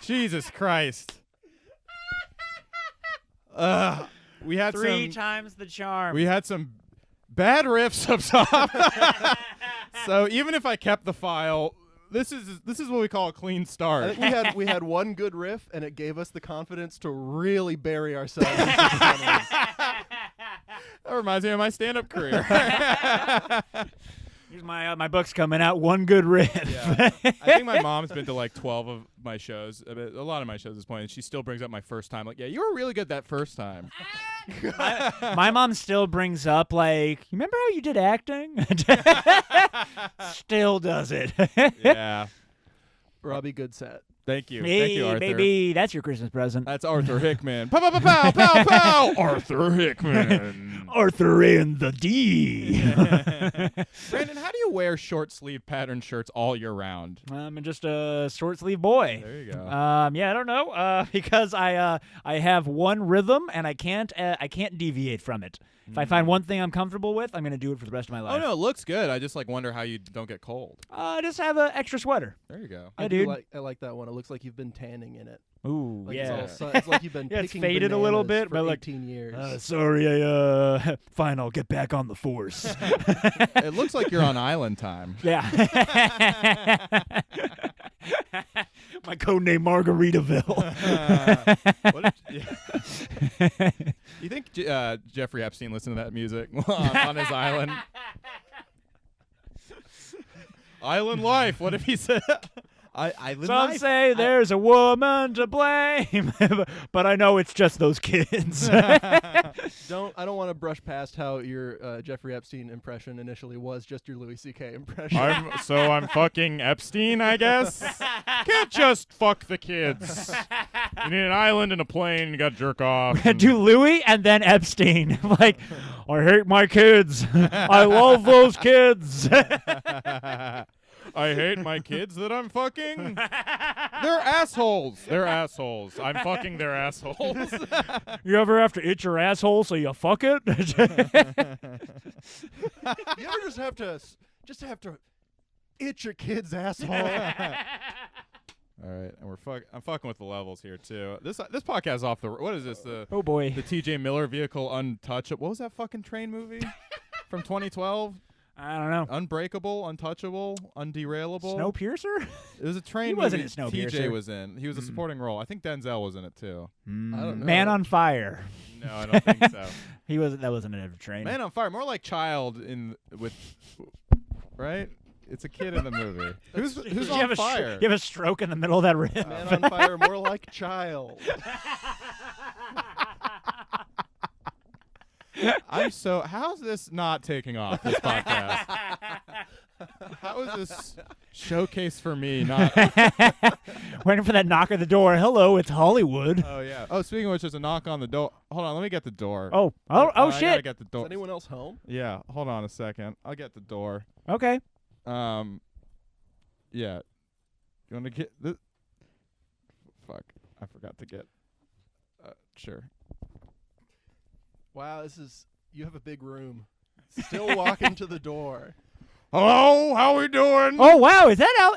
Jesus Christ. We had Three times the charm. We had some bad riffs up top. So even if I kept the file, this is what we call a clean start. I think we had one good riff, and it gave us the confidence to really bury ourselves. Into the That reminds me of my stand-up career. Here's my book's coming out. One good riff. Yeah. I think my mom's been to like 12 of my shows, a lot of my shows at this point, and she still brings up my first time. Like, yeah, you were really good that first time. My mom still brings up, like, you remember how you did acting? Still does it. Yeah. Robbie, good set. Thank you. Hey, Thank you, Arthur. baby, that's your Christmas present. That's Arthur Hickman. Pow, pow, pow, pow, pow, pow. Arthur Hickman. Arthur in the D. Brandon, how do you wear short sleeve pattern shirts all year round? I'm just a short sleeve boy. There you go. Yeah, I don't know. Because I have one rhythm and I can't deviate from it. If I find one thing I'm comfortable with, I'm gonna do it for the rest of my life. Oh no, it looks good. I just wonder how you don't get cold. I just have an extra sweater. There you go. Yeah, dude. I like that one. It looks like you've been tanning in it. Ooh, Like yeah. it's like you've been Yeah, it's picking faded a little bananas bit, for but like 18 years. Sorry, fine, I'll get back on the force. It looks like you're on island time. Yeah. My code name Margaritaville. You think Jeffrey Epstein listened to that music on his island? Island life. What if he said? Some say there's a woman to blame, but I know it's just those kids. I don't want to brush past how your Jeffrey Epstein impression initially was just your Louis C.K. impression. I'm fucking Epstein, I guess. Can't just fuck the kids. You need an island and a plane. You got to jerk off. Do Louis and then Epstein. Like, I hate my kids. I love those kids. I hate my kids that I'm fucking. They're assholes. They're assholes. I'm fucking their assholes. You ever have to itch your asshole so you fuck it? You ever just have to itch your kid's asshole? All right, and I'm fucking with the levels here too. This podcast is off the. What is this? Oh boy. The T.J. Miller vehicle Untouchable. What was that fucking train movie from 2012? I don't know. Unbreakable, Untouchable, Underailable. Snowpiercer? It was a train He movie. wasn't in Snowpiercer. TJ was in. He was a supporting role. I think Denzel was in it too. I don't know. Man on Fire. No, I don't think so. That wasn't a train. Man on Fire, more like child right? It's a kid in the movie. Who's you on have fire? You have a stroke in the middle of that riff. Man on Fire, more like child. How's this not taking off, this podcast? How is this showcase for me not? Waiting for that knock at the door. Hello, it's Hollywood. Oh, yeah. Oh, speaking of which, there's a knock on the door. Hold on, let me get the door. Oh, I gotta shit. get the door. Is anyone else home? Yeah, hold on a second. I'll get the door. Okay. Yeah. You want to get this? Fuck, I forgot to get. Sure. Wow, you have a big room. Still walking to the door. Hello, how we doing? Oh wow, is that Al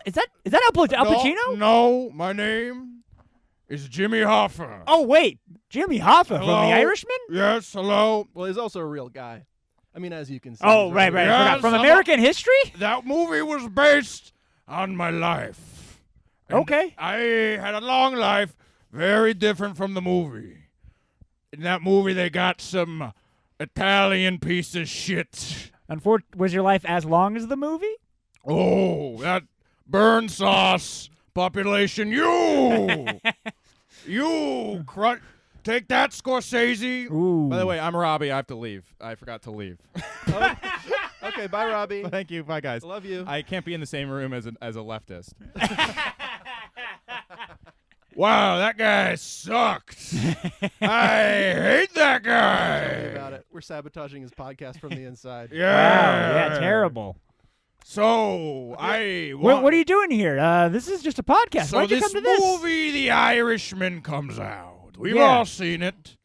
Pacino? No, my name is Jimmy Hoffa. Oh wait, Jimmy Hoffa from Hello? The Irishman? Yes, hello. Well, he's also a real guy. I mean, as you can see. Oh he's right. really- Yeah. From Yes, American History? That movie was based on my life. And Okay. I had a long life, very different from the movie. In that movie, they got some Italian piece of shit. Was your life as long as the movie? Oh, that burn sauce population. You take that, Scorsese. Ooh. By the way, I'm Robbie. I have to leave. I forgot to leave. Oh, okay, bye, Robbie. Thank you. Bye, guys. Love you. I can't be in the same room as a leftist. Wow, that guy sucked. I hate that guy. Tell me about it. We're sabotaging his podcast from the inside. Yeah. Wow, yeah, terrible. So What are you doing here? This is just a podcast. So Why'd you this come to this? movie, The Irishman, comes out. We've Yeah. all seen it.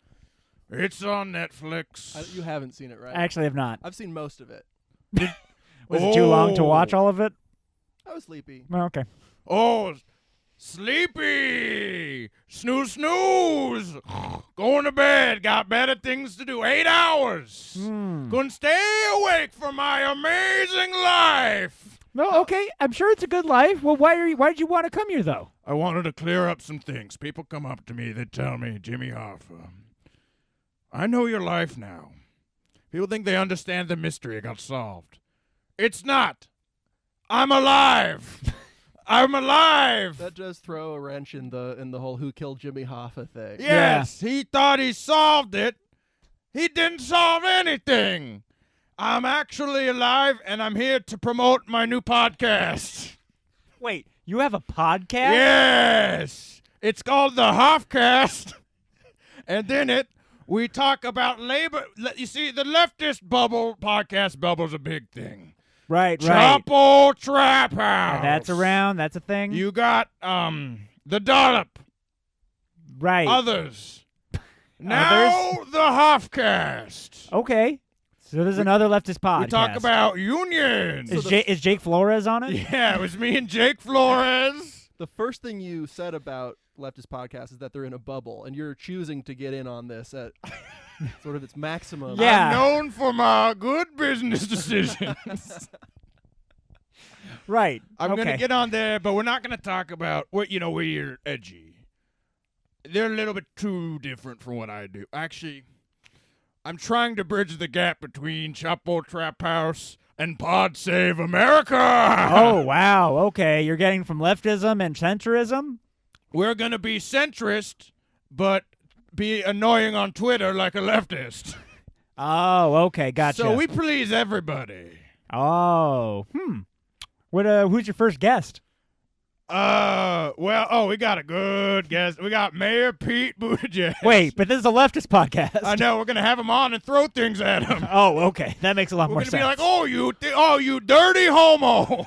It's on Netflix. You haven't seen it, right? I actually have not. I've seen most of it. Was it too long to watch all of it? I was sleepy. Well, okay. Oh, Sleepy. Snooze, snooze. Going to bed. Got better things to do. 8 hours. Couldn't stay awake for my amazing life. No, okay. I'm sure it's a good life. Well, why did you want to come here, though? I wanted to clear up some things. People come up to me. They tell me, Jimmy Hoffa, I know your life now. People think they understand the mystery. It got solved. It's not. I'm alive. I'm alive. That does throw a wrench in the whole who killed Jimmy Hoffa thing. Yes, he thought he solved it. He didn't solve anything. I'm actually alive, and I'm here to promote my new podcast. Wait, you have a podcast? Yes. It's called the Hoffcast. And in it, we talk about labor. You see, the leftist podcast bubble's a big thing. Right. Chapo Trap House. That's around. That's a thing. You got the Dollop. Right. Others. Now the Hoffcast. Okay. So there's another leftist podcast. We talk about unions. Is Jake Flores on it? Yeah, it was me and Jake Flores. The first thing you said about leftist podcasts is that they're in a bubble, and you're choosing to get in on this at sort of its maximum. Yeah. I'm known for my good business decisions. Right. I'm going to get on there, but we're not going to talk about what, we're edgy. They're a little bit too different from what I do. Actually, I'm trying to bridge the gap between Chapo Trap House and Pod Save America. Oh, wow. Okay. You're getting from leftism and centrism? We're going to be centrist, but be annoying on Twitter like a leftist. Oh, okay. Gotcha. So we please everybody. Oh. Who's your first guest? We got a good guest. We got Mayor Pete Buttigieg. Wait, but this is a leftist podcast. I know. We're going to have him on and throw things at him. Oh, okay. That makes a lot more sense. We're going to be like, you dirty homo.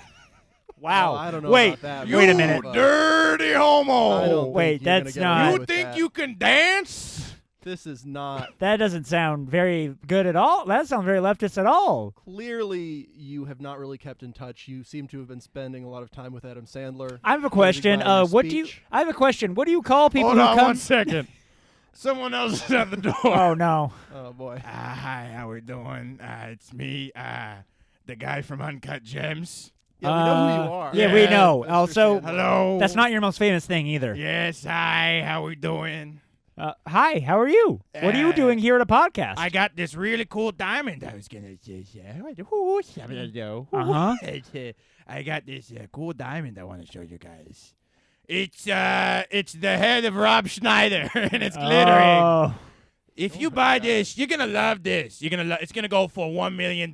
Wow. Well, I don't know Wait, about that. wait a minute. You dirty homo. I don't Wait, think you're that's gonna get not- away You with think that. you can dance? This is not. That doesn't sound very good at all. That sounds very leftist at all. Clearly, you have not really kept in touch. You seem to have been spending a lot of time with Adam Sandler. I have a question. by your What do you? speech. I have a question. What do you call people Hold who on come? 1 second. Someone else is at the door. Oh no. Oh boy. Hi, how we doing? It's me, the guy from Uncut Gems. Yeah, we know who you are. Yeah, we Yeah, know. Mr. Also, Sandler. Hello. that's not your most famous thing either. Yes, hi, how we doing? Hi, how are you? What are you doing here at a podcast? I got this really cool diamond I was going to say. Uh-huh. I got this cool diamond I want to show you guys. It's the head of Rob Schneider, and it's glittering. Oh. If you buy this, you're going to love this. It's going to go for $1 million.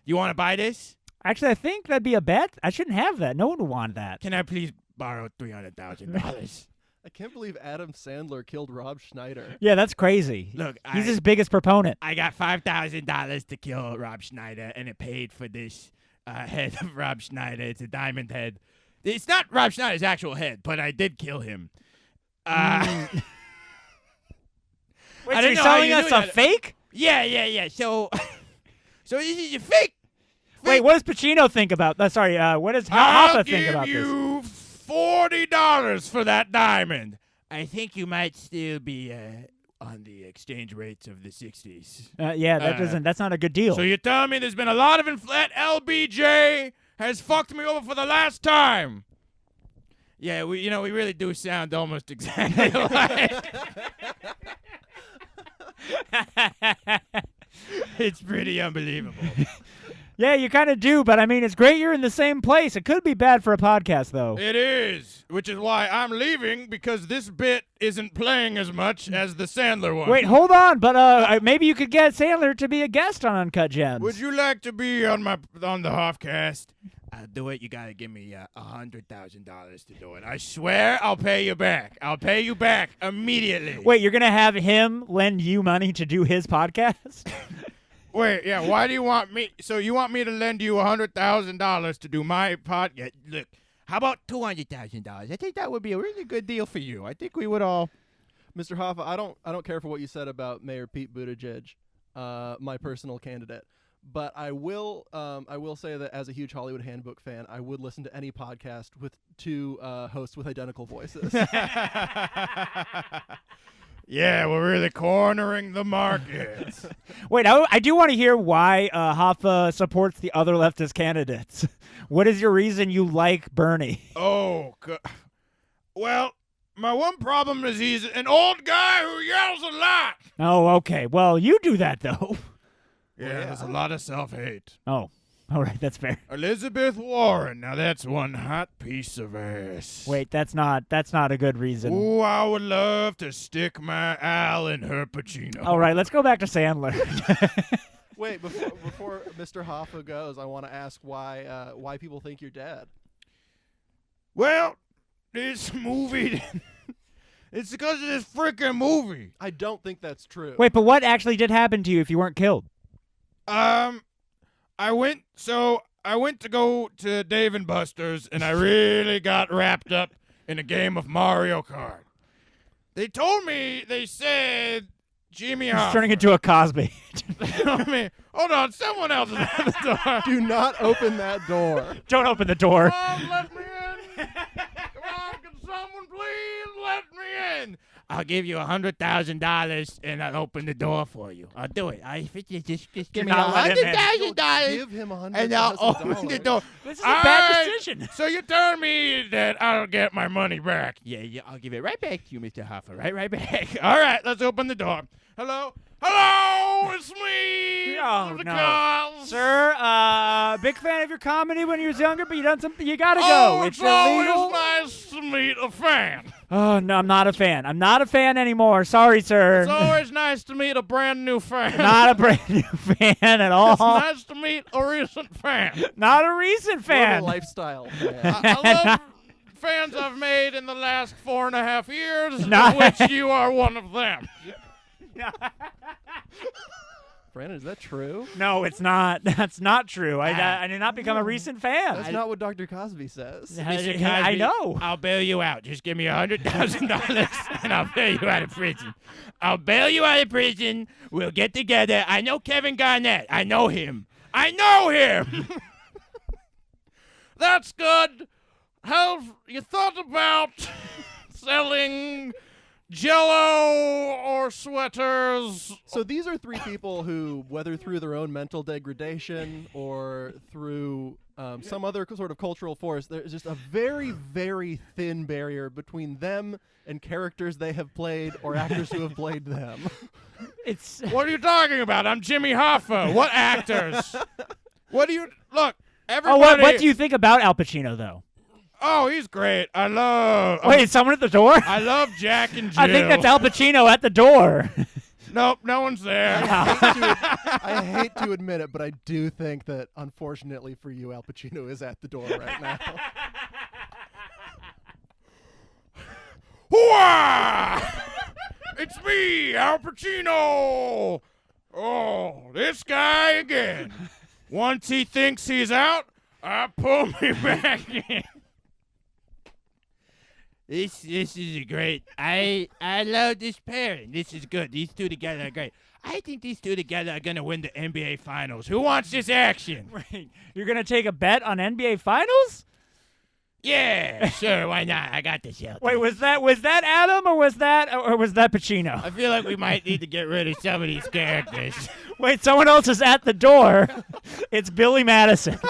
You want to buy this? Actually, I think that'd be a bet. I shouldn't have that. No one would want that. Can I please borrow $300,000? I can't believe Adam Sandler killed Rob Schneider. Yeah, that's crazy. Look, He's his biggest proponent. I got $5,000 to kill Rob Schneider, and it paid for this head of Rob Schneider. It's a diamond head. It's not Rob Schneider's actual head, but I did kill him. Wait, I so didn't you're know how selling you us knew a that. fake? Yeah. So this is a fake. Wait, what does Pacino think about that? Sorry, what does I'll Hoffa think about give this? you $40 for that diamond. I think you might still be on the exchange rates of the 60s. Yeah, that's not a good deal. So you're telling me there's been a lot of inflation? LBJ has fucked me over for the last time. Yeah, we really do sound almost exactly alike. It's pretty unbelievable. Yeah, you kind of do, but I mean, it's great you're in the same place. It could be bad for a podcast, though. It is, which is why I'm leaving, because this bit isn't playing as much as the Sandler one. Wait, hold on, but maybe you could get Sandler to be a guest on Uncut Gems. Would you like to be on the Hoffcast? I'll do it. You gotta give me $100,000 to do it. I swear I'll pay you back. I'll pay you back immediately. Wait, you're gonna have him lend you money to do his podcast? Wait, yeah. Why do you want me? So you want me to lend you $100,000 to do my podcast? Look, how about $200,000? I think that would be a really good deal for you. I think we would all. Mr. Hoffa, I don't care for what you said about Mayor Pete Buttigieg, my personal candidate. But I will say that as a huge Hollywood Handbook fan, I would listen to any podcast with two hosts with identical voices. Yeah, we're really cornering the market. Wait, I do want to hear why Hoffa supports the other leftist candidates. What is your reason you like Bernie? Well, my one problem is he's an old guy who yells a lot. Oh, okay. Well, you do that, though. Yeah, there's a lot of self-hate. Oh, all right. That's fair. Elizabeth Warren. Now that's one hot piece of ass. Wait, that's not a good reason. Ooh, I would love to stick my Al in her Pacino. All right, let's go back to Sandler. Wait, before Mr. Hoffa goes, I want to ask why people think you're dead. Well, this movie... It's because of this freaking movie. I don't think that's true. Wait, but what actually did happen to you if you weren't killed? I went to go to Dave & Buster's, and I really got wrapped up in a game of Mario Kart. They said Jimmy Hoffa. He's turning into a Cosby. Hold on, someone else is at the door. Do not open that door. Don't open the door. Let me in. Come on, can someone please let me in? I'll give you $100,000 and I'll open the door for you. I'll do it. Just give me $100,000. Give him $100,000. And I'll open the door. This is a bad decision. So you're telling me that I'll get my money back? Yeah, I'll give it right back to you, Mr. Hoffa. Right back. All right, let's open the door. Hello, it's me. Oh, the no. calls. Sir, big fan of your comedy when you was younger, but you done something. You gotta Oh, go. it's illegal. always nice to meet a fan. Oh no, I'm not a fan. I'm not a fan anymore. Sorry, sir. It's always nice to meet a brand new fan. Not a brand new fan at all. It's nice to meet a recent fan. Not a recent More of fan. a lifestyle fan. I love fans I've made in the last 4.5 years, Not- of which you are one of them. Brandon, is that true? No, it's not. That's not true. I did not become a recent fan. That's not what Dr. Cosby says. Mr. Cosby, I know. I'll bail you out. Just give me $100,000 and I'll bail you out of prison. I'll bail you out of prison. We'll get together. I know Kevin Garnett. I know him. That's good. Have you thought about selling Jell-O or sweaters? So these are three people who, whether through their own mental degradation or through some other sort of cultural force, there's just a very, very thin barrier between them and characters they have played or actors who have played them. It's What are you talking about? I'm Jimmy Hoffa. What actors? What do you... Look, everybody... what do you think about Al Pacino though? Oh, he's great. I love... Wait, is someone at the door? I love Jack and Jill. I think that's Al Pacino at the door. Nope, no one's there. I hate to admit it, but I do think that, unfortunately for you, Al Pacino is at the door right now. Hooah! It's me, Al Pacino. Oh, this guy again. Once he thinks he's out, I pull me back in. This is great. I love this pairing. This is good. These two together are great. I think these two together are going to win the NBA Finals. Who wants this action? Wait, you're gonna take a bet on NBA Finals? Yeah, sure. Why not? I got this. Wait, was that Adam or was that Pacino? I feel like we might need to get rid of some of these characters. Wait, someone else is at the door. It's Billy Madison.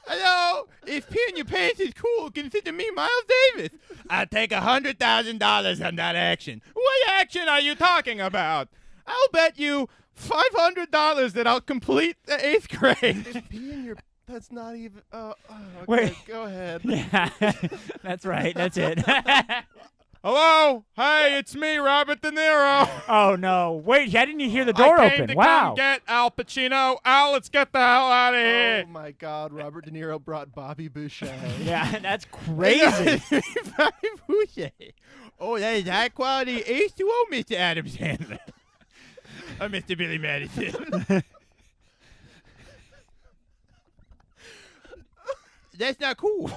Hello, if peeing your pants is cool, consider me Miles Davis. I'll take $100,000 on that action. What action are you talking about? I'll bet you $500 that I'll complete the 8th grade. Pee in your... That's not even... okay, Wait. go ahead. Yeah, that's right. That's it. Hello, hey, it's me, Robert De Niro. Oh no! Wait, I didn't hear the door I came open. to Wow. come get Al Pacino. Al, let's get the hell out of here. Oh my God, Robert De Niro brought Bobby Boucher. Yeah, that's crazy. Oh, that is high quality H2O, Mr. Adam Sandler. Or Mr. Billy Madison. That's not cool.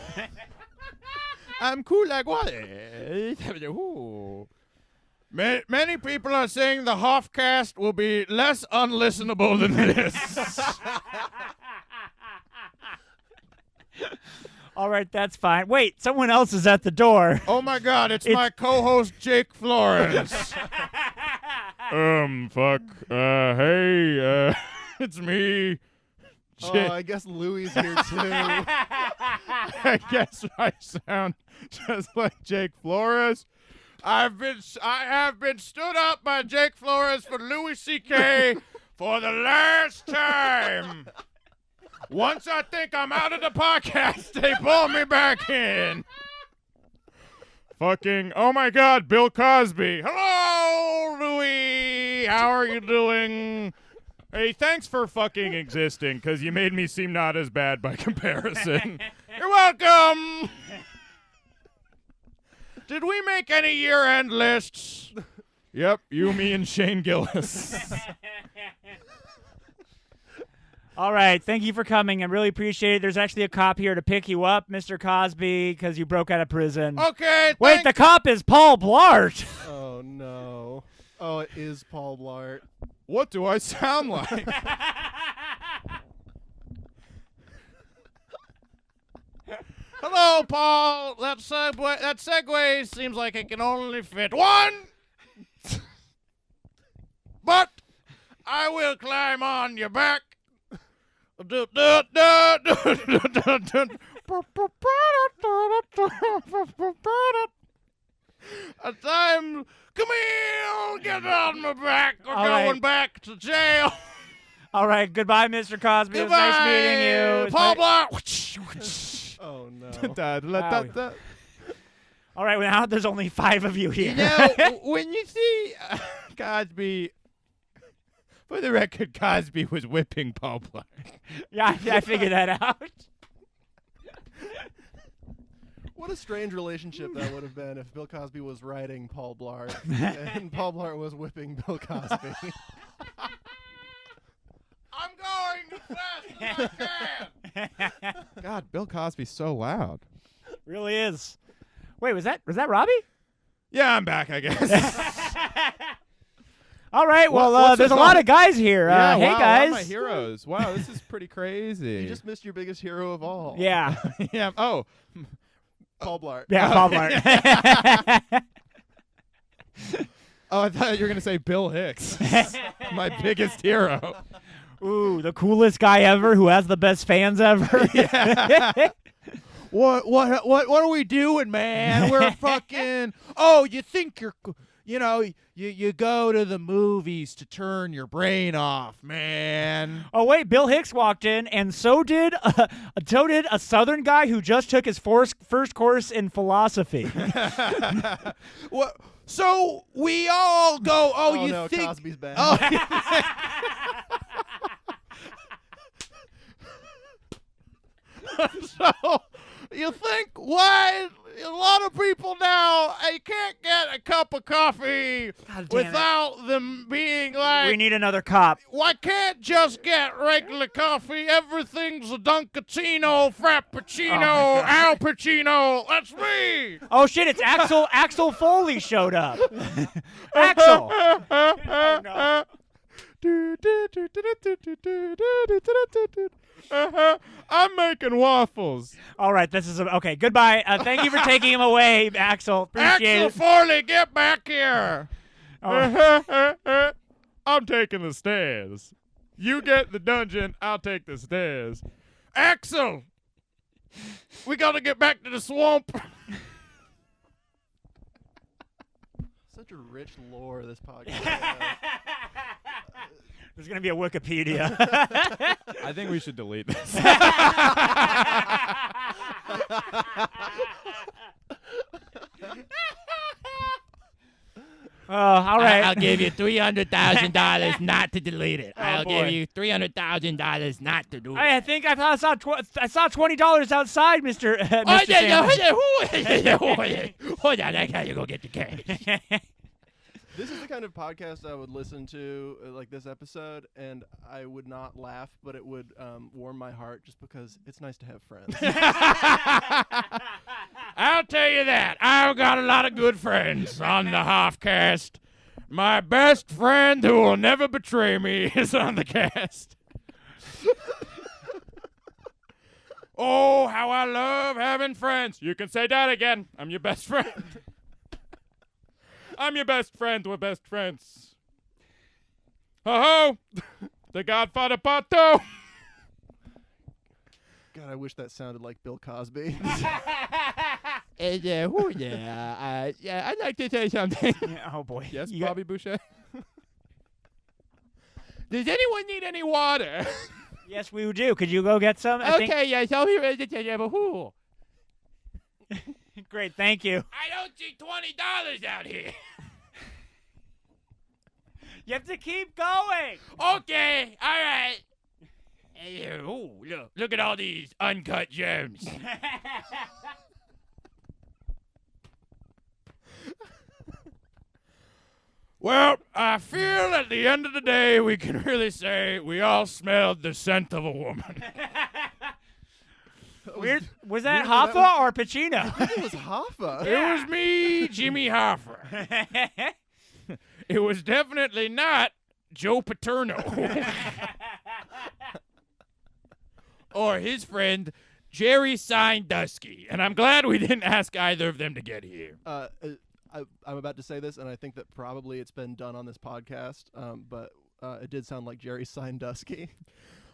I'm cool like water. Many people are saying the Hoffcast will be less unlistenable than this. All right, that's fine. Wait, someone else is at the door. Oh my God, it's my co-host Jake Flores. Fuck. Hey, it's me. Oh, I guess Louis here too. I guess I sound just like Jake Flores. I have been stood up by Jake Flores for Louis C.K. for the last time. Once I think I'm out of the podcast, they pull me back in. Fucking, oh my God, Bill Cosby. Hello, Louis. How are you doing? Hey, thanks for fucking existing, because you made me seem not as bad by comparison. You're welcome. Did we make any year-end lists? Yep, you, me, and Shane Gillis. All right, thank you for coming. I really appreciate it. There's actually a cop here to pick you up, Mr. Cosby, because you broke out of prison. Okay, Wait, the cop is Paul Blart. Oh, no. Oh, it is Paul Blart. What do I sound like? Hello, Paul. That segue seems like it can only fit one. But I will climb on your back. A time, come here, get on my back. We're going back to jail. All right, goodbye, Mr. Cosby. Goodbye. It was nice meeting you. Paul Blart. Oh, no. All right, well, now there's only 5 of you here. You know, when you see Cosby, for the record, Cosby was whipping Paul Blart. Yeah, I figured that out. What a strange relationship that would have been if Bill Cosby was writing Paul Blart and Paul Blart was whipping Bill Cosby. I'm going as fast as I can. God, Bill Cosby's so loud. Really is. Wait, was that Robbie? Yeah, I'm back, I guess. All right, well, What's there's a this lot on? of guys here. Yeah, hey, wow, guys. one of my heroes. Wow, this is pretty crazy. You just missed your biggest hero of all. Yeah. Yeah. Oh. Paul Blart. Yeah, Paul Blart. Oh, I thought you were going to say Bill Hicks. My biggest hero. Ooh, the coolest guy ever who has the best fans ever. Yeah. What are we doing, man? We're fucking. Oh, you think you're, you go to the movies to turn your brain off, man. Oh wait, Bill Hicks walked in, and so did a Southern guy who just took his first course in philosophy. What? So we all go. Oh, you no, think? Cosby's back. Oh. So you think why a lot of people now you can't get a cup of coffee without them being like, We need another cop. why can't just get regular coffee? Everything's a Dunkatino, Frappuccino, Al Pacino. That's me. Oh shit, it's Axel. Axel Foley showed up. Axel. Oh, no. I'm making waffles. All right, this is okay. Goodbye. Thank you for taking him away, Axel. Appreciate Axel it. Foley, get back here. Oh. I'm taking the stairs. You get the dungeon, I'll take the stairs. Axel, we gotta get back to the swamp. Such a rich lore, this podcast has. There's gonna be a Wikipedia. I think we should delete this. All right. I'll give you $300,000 not to delete it. I'll boy. give you $300,000 not to do it. Hey, I think I saw $20 outside, Mr. Oh, Mr. yeah, hold on, I gotta go get the cash. This is the kind of podcast I would listen to, like this episode, and I would not laugh, but it would warm my heart just because it's nice to have friends. I'll tell you that. I've got a lot of good friends on the Hoffcast. My best friend who will never betray me is on the cast. Oh, how I love having friends. You can say that again. I'm your best friend. I'm your best friend. We're best friends. Ho-ho! The Godfather Part 2. God, I wish that sounded like Bill Cosby. Yeah, I'd like to say something. Oh boy. Yes, You got- Bobby Boucher? Does anyone need any water? Yes, we do. Could you go get some? I think- Okay, yes, I'll be ready to have a whoo. Great, thank you. I don't see $20 out here. You have to keep going. Okay, all right. Ooh, look at all these uncut gems. Well, I feel at the end of the day we can really say we all smelled the scent of a woman. Weird. Was that weirdly, that Hoffa or Pacino? It was Hoffa. It was me, Jimmy Hoffa. It was definitely not Joe Paterno. Or his friend, Jerry Sandusky. And I'm glad we didn't ask either of them to get here. I'm about to say this, and I think that probably it's been done on this podcast, but it did sound like Jerry Sandusky.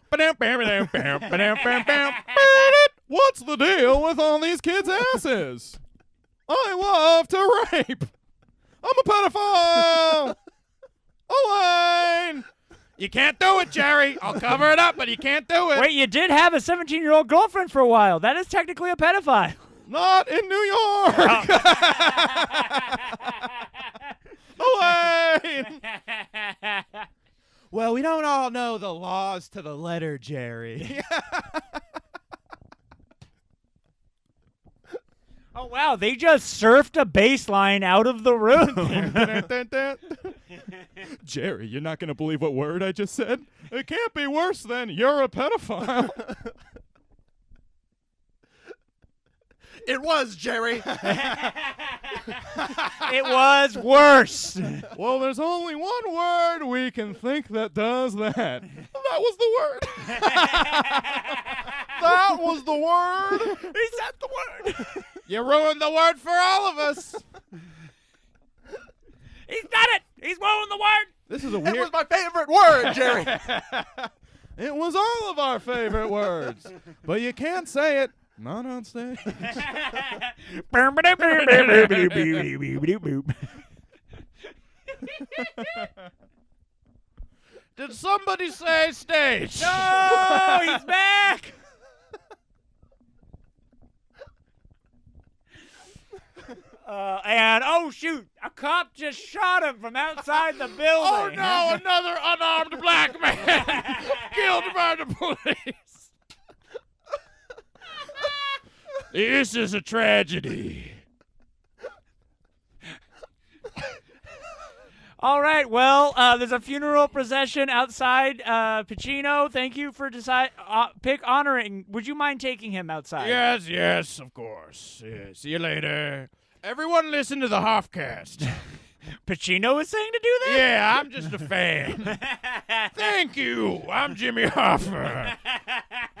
What's the deal with all these kids' asses? I love to rape. I'm a pedophile. Elaine. You can't do it, Jerry. I'll cover it up, but you can't do it. Wait, you did have a 17-year-old girlfriend for a while. That is technically a pedophile. Not in New York. Elaine. Well, we don't all know the laws to the letter, Jerry. Oh, wow. They just surfed a bass line out of the room. Jerry, you're not going to believe what word I just said? It can't be worse than you're a pedophile. It was Jerry. It was worse. Well, there's only one word we can think that does that. That was the word. That was the word. He said the word. You ruined the word for all of us. He's done it. He's ruined the word. This is a That weird... was my favorite word, Jerry. It was all of our favorite words. But you can't say it. Not on stage. Did somebody say stage? No, he's back. And oh shoot, a cop just shot him from outside the building. Oh no, another unarmed black man killed by the police. This is a tragedy. All right, well, there's a funeral procession outside. Pacino, thank you for honoring. Would you mind taking him outside? Yes, of course. Yeah, see you later. Everyone listen to the Hoffcast. Pacino is saying to do that? Yeah, I'm just a fan. Thank you. I'm Jimmy Hoffa.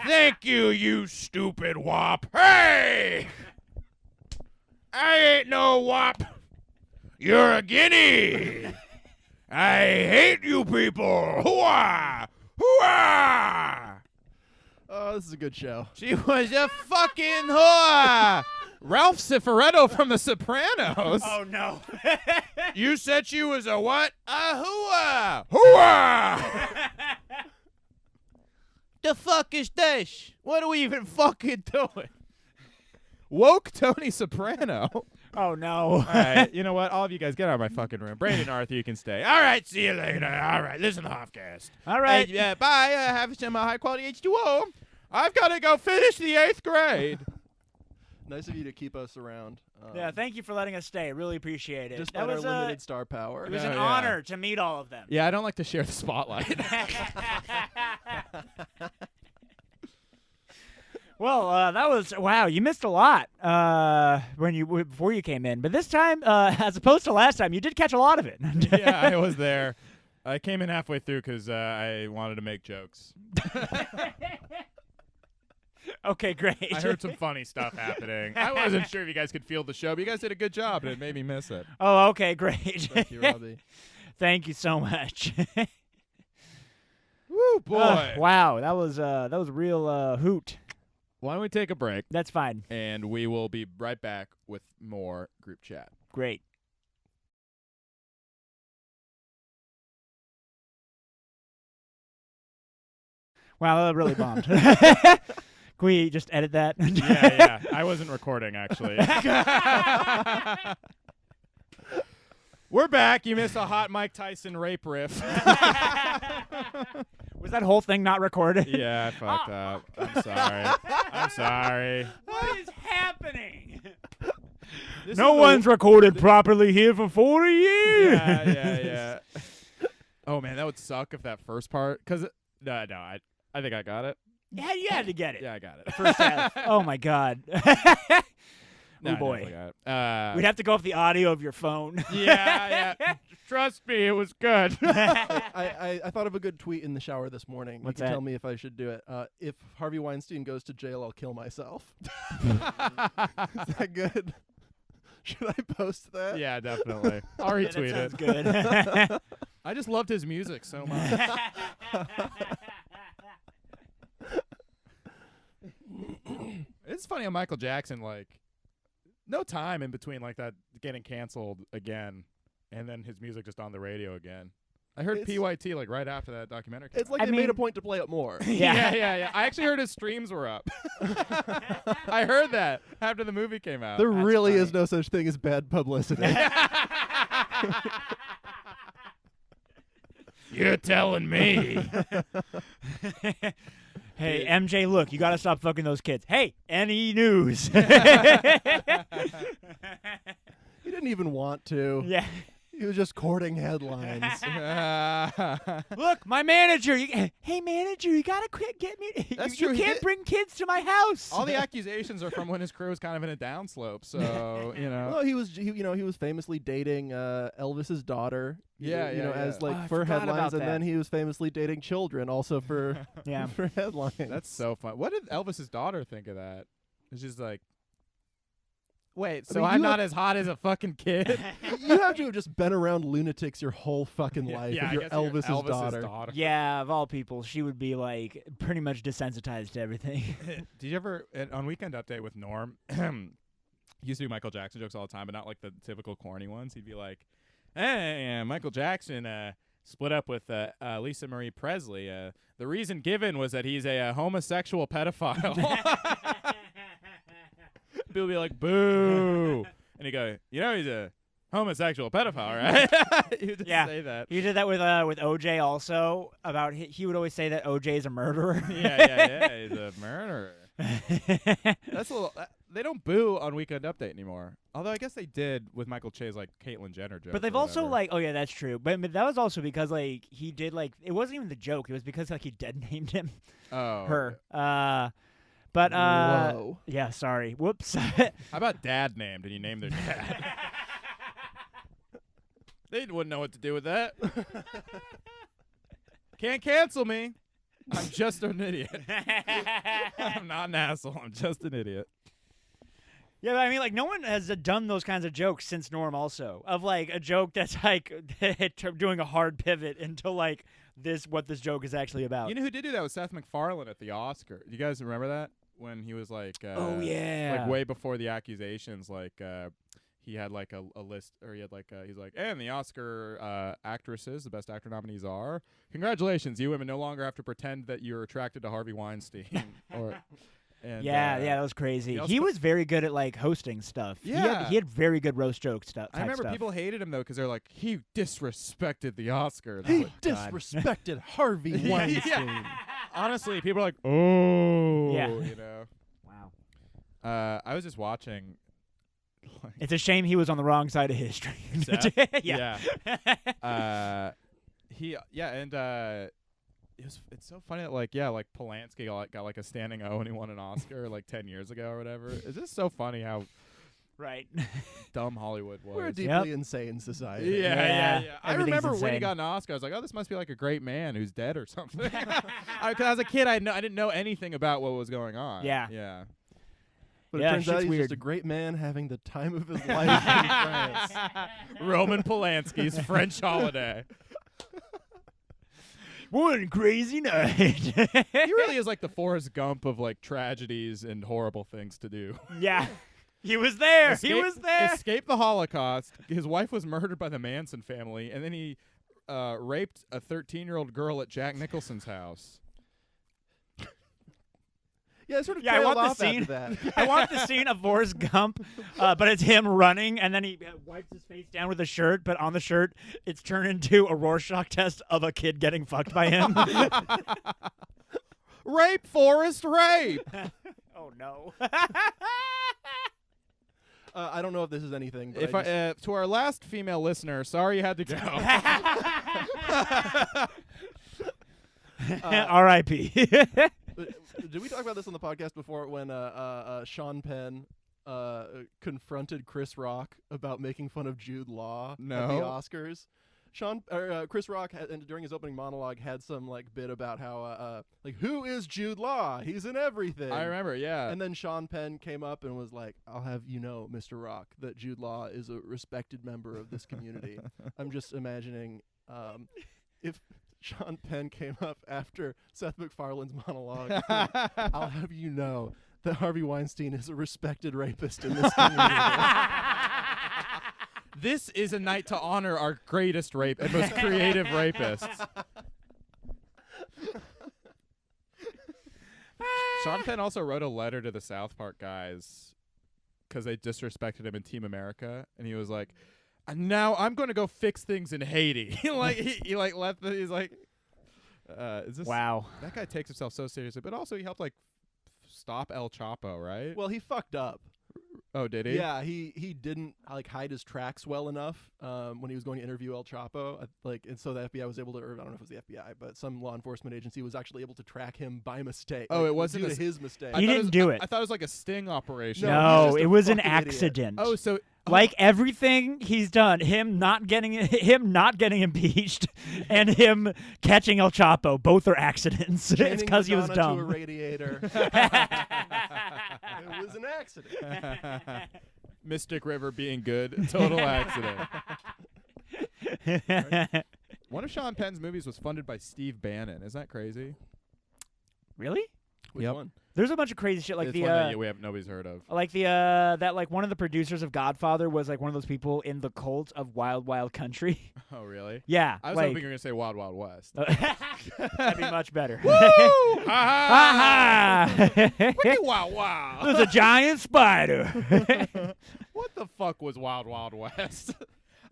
Thank you, you stupid wop. Hey! I ain't no wop. You're a guinea. I hate you people. Hooah! Hooah! Oh, this is a good show. She was a fucking whore. Ralph Cifaretto from The Sopranos. Oh no. You said she was a what? A hooah. Hooah! The fuck is this? What are we even fucking doing? Woke Tony Soprano. Oh no. All right, you know what? All of you guys get out of my fucking room. Brandon and Arthur, you can stay. All right, see you later. All right, listen to Hoffcast. All right. Yeah, bye. Have some high quality H2O. I've got to go finish the 8th grade. Nice of you to keep us around. Yeah, thank you for letting us stay. Really appreciate it. Despite That our was limited star power. it was Oh, an yeah. honor to meet all of them. Yeah, I don't like to share the spotlight. Well, that was wow. You missed a lot before you came in, but this time, as opposed to last time, you did catch a lot of it. Yeah, I was there. I came in halfway through because I wanted to make jokes. Okay, great. I heard some funny stuff happening. I wasn't sure if you guys could feel the show, but you guys did a good job, and it made me miss it. Oh, okay, great. Thank you, Robbie. Thank you so much. Woo, boy. Wow, that was a real hoot. Why don't we take a break, That's fine. and we will be right back with more group chat. Great. Wow, that really bombed. Can we just edit that? Yeah. I wasn't recording, actually. We're back. You missed a hot Mike Tyson rape riff. Was that whole thing not recorded? Yeah, I fucked up. I'm sorry. I'm sorry. What is happening? This No is one's recorded properly here for 40 years. Yeah. Oh, man, that would suck if that first part. Because, I think I got it. Yeah, you had to get it. Yeah, I got it. First half. Oh, my God. No, Oh, I boy. definitely got it. We'd have to go off the audio of your phone. Yeah. Trust me, it was good. I thought of a good tweet in the shower this morning. What's you can that? tell me if I should do it. If Harvey Weinstein goes to jail, I'll kill myself. Is that good? Should I post that? Yeah, definitely. I'll That retweet sounds it. good. I just loved his music so much. It's funny how Michael Jackson, no time in between that getting canceled again, and then his music just on the radio again. I heard It's- PYT right after that documentary came It's out. like I they mean- made a point to play it more. Yeah. I actually heard his streams were up. I heard that after the movie came out. There That's really funny. is no such thing as bad publicity. You're telling me. Hey, MJ, look, you got to stop fucking those kids. Hey, any news? He didn't even want to. Yeah. He was just courting headlines. Look, my manager. Hey, manager, you got to quit get me. That's you true, he can't did- bring kids to my house. All the accusations are from when his career was kind of in a downslope. So Well, he was famously dating Elvis's daughter. Yeah, as Oh, I for forgot headlines, about and that. then he was famously dating children, also for Yeah. for headlines. That's so fun. What did Elvis's daughter think of that? It's just wait, so mean, I'm you not have- as hot as a fucking kid? You have to have just been around lunatics your whole fucking life. yeah, if I you're guess Elvis's daughter. Yeah, of all people, she would be pretty much desensitized to everything. Did you ever on Weekend Update with Norm? He used to do Michael Jackson jokes all the time, but not the typical corny ones. He'd be like, "Hey, Michael Jackson split up with Lisa Marie Presley. The reason given was that he's a homosexual pedophile." People be like, "Boo!" And he go, "He's a homosexual pedophile, right?" He would just Yeah. say that. He did that with OJ also. About he would always say that OJ is a murderer. Yeah, he's a murderer. That's a little. They don't boo on Weekend Update anymore. Although I guess they did with Michael Che's Caitlyn Jenner joke. But they've or also whatever. oh yeah, that's true. But that was also because he did it wasn't even the joke. It was because he dead named him her. But Whoa. yeah, sorry. Whoops. How about dad named and you name their dad? They wouldn't know what to do with that. Can't cancel me. I'm just an idiot. I'm not an asshole. I'm just an idiot. Yeah, but I mean, no one has done those kinds of jokes since Norm. Also, of a joke that's doing a hard pivot into what this joke is actually about. You know who did do that was Seth MacFarlane at the Oscar. Do you guys remember that when he was oh yeah, way before the accusations? He had a list, or he had he's and the Oscar actresses, the best actor nominees are, congratulations, you women no longer have to pretend that you're attracted to Harvey Weinstein. Yeah, that was crazy. he He also- was very good at hosting stuff. Yeah. he had very good roast joke stuff. I remember people hated him though because they're he disrespected the Oscar. And I'm He like, disrespected Harvey Weinstein. honestly, people are like, oh, Yeah. Wow, I was just watching. it's a shame he was on the wrong side of history. Seth? yeah. And it's so funny that like Polanski got like a standing O and he won an Oscar like 10 years ago or whatever. It's just so funny how Right. dumb Hollywood was. We're a deeply insane society. Yeah. I Everything's remember when he insane. got an Oscar, I was like, oh, this must be like a great man who's dead or something. Because I was a kid, I didn't know anything about what was going on. Yeah. But Yeah, it turns out shit's he's weird. just a great man having the time of his life in France. Roman Polanski's French Holiday. One crazy night. He really is like the Forrest Gump of like tragedies and horrible things to do. Yeah. He was there. He was there. Escaped the Holocaust. His wife was murdered by the Manson family, and then he raped a 13-year-old girl at Jack Nicholson's house. Yeah, it sort of Yeah, I trailed want the off after scene. that. I want the scene of Forrest Gump, but it's him running, and then he wipes his face down with a shirt, but on the shirt, it's turned into a Rorschach test of a kid getting fucked by him. Rape, Forrest, rape! Oh, no. I don't know if this is anything. But If I just, to our last female listener, sorry you had to go. R.I.P. did we talk about this on the podcast before when Sean Penn confronted Chris Rock about making fun of Jude Law at the No. Oscars? Chris Rock during his opening monologue had some like bit about how like who is Jude Law? He's in everything. I remember, yeah. And then Sean Penn came up and was like, I'll have you know, Mr. Rock, that Jude Law is a respected member of this community. I'm just imagining if Sean Penn came up after Seth MacFarlane's monologue, I'll have you know that Harvey Weinstein is a respected rapist in this community. This is a night to honor our greatest rape and most creative rapists. Sean Penn also wrote a letter to the South Park guys because they disrespected him in Team America, and he was like, "Now I'm going to go fix things in Haiti." He's like, "Is this?" Wow. That guy takes himself so seriously, but also he helped like stop El Chapo, right? Well, he fucked up. Oh, did he? Yeah, he didn't like hide his tracks well enough when he was going to interview El Chapo. And so the FBI was able to, or I don't know if it was the FBI, but some law enforcement agency was actually able to track him by mistake. Oh, like, it wasn't due a to his mistake. He didn't do it. I thought it was like a sting operation. No, he's No, just a it was an fucking idiot. accident. Oh, so Like everything he's done, him not getting impeached, and him catching El Chapo, both are accidents. It's Chaining because he was Madonna to a dumb. radiator. It was an accident. Mystic River being good, total accident. One of Sean Penn's movies was funded by Steve Bannon. Isn't that crazy? Really? Which Yep. one? There's a bunch of crazy shit like It's the one that nobody's heard of. like the that like one of the producers of Godfather was like one of those people in the cult of Wild Wild Country. Oh, really? Yeah, I was like, hoping you were gonna say Wild Wild West. that'd be much better. Ha Ha Wow, wow. There's a giant spider. What the fuck was Wild Wild West?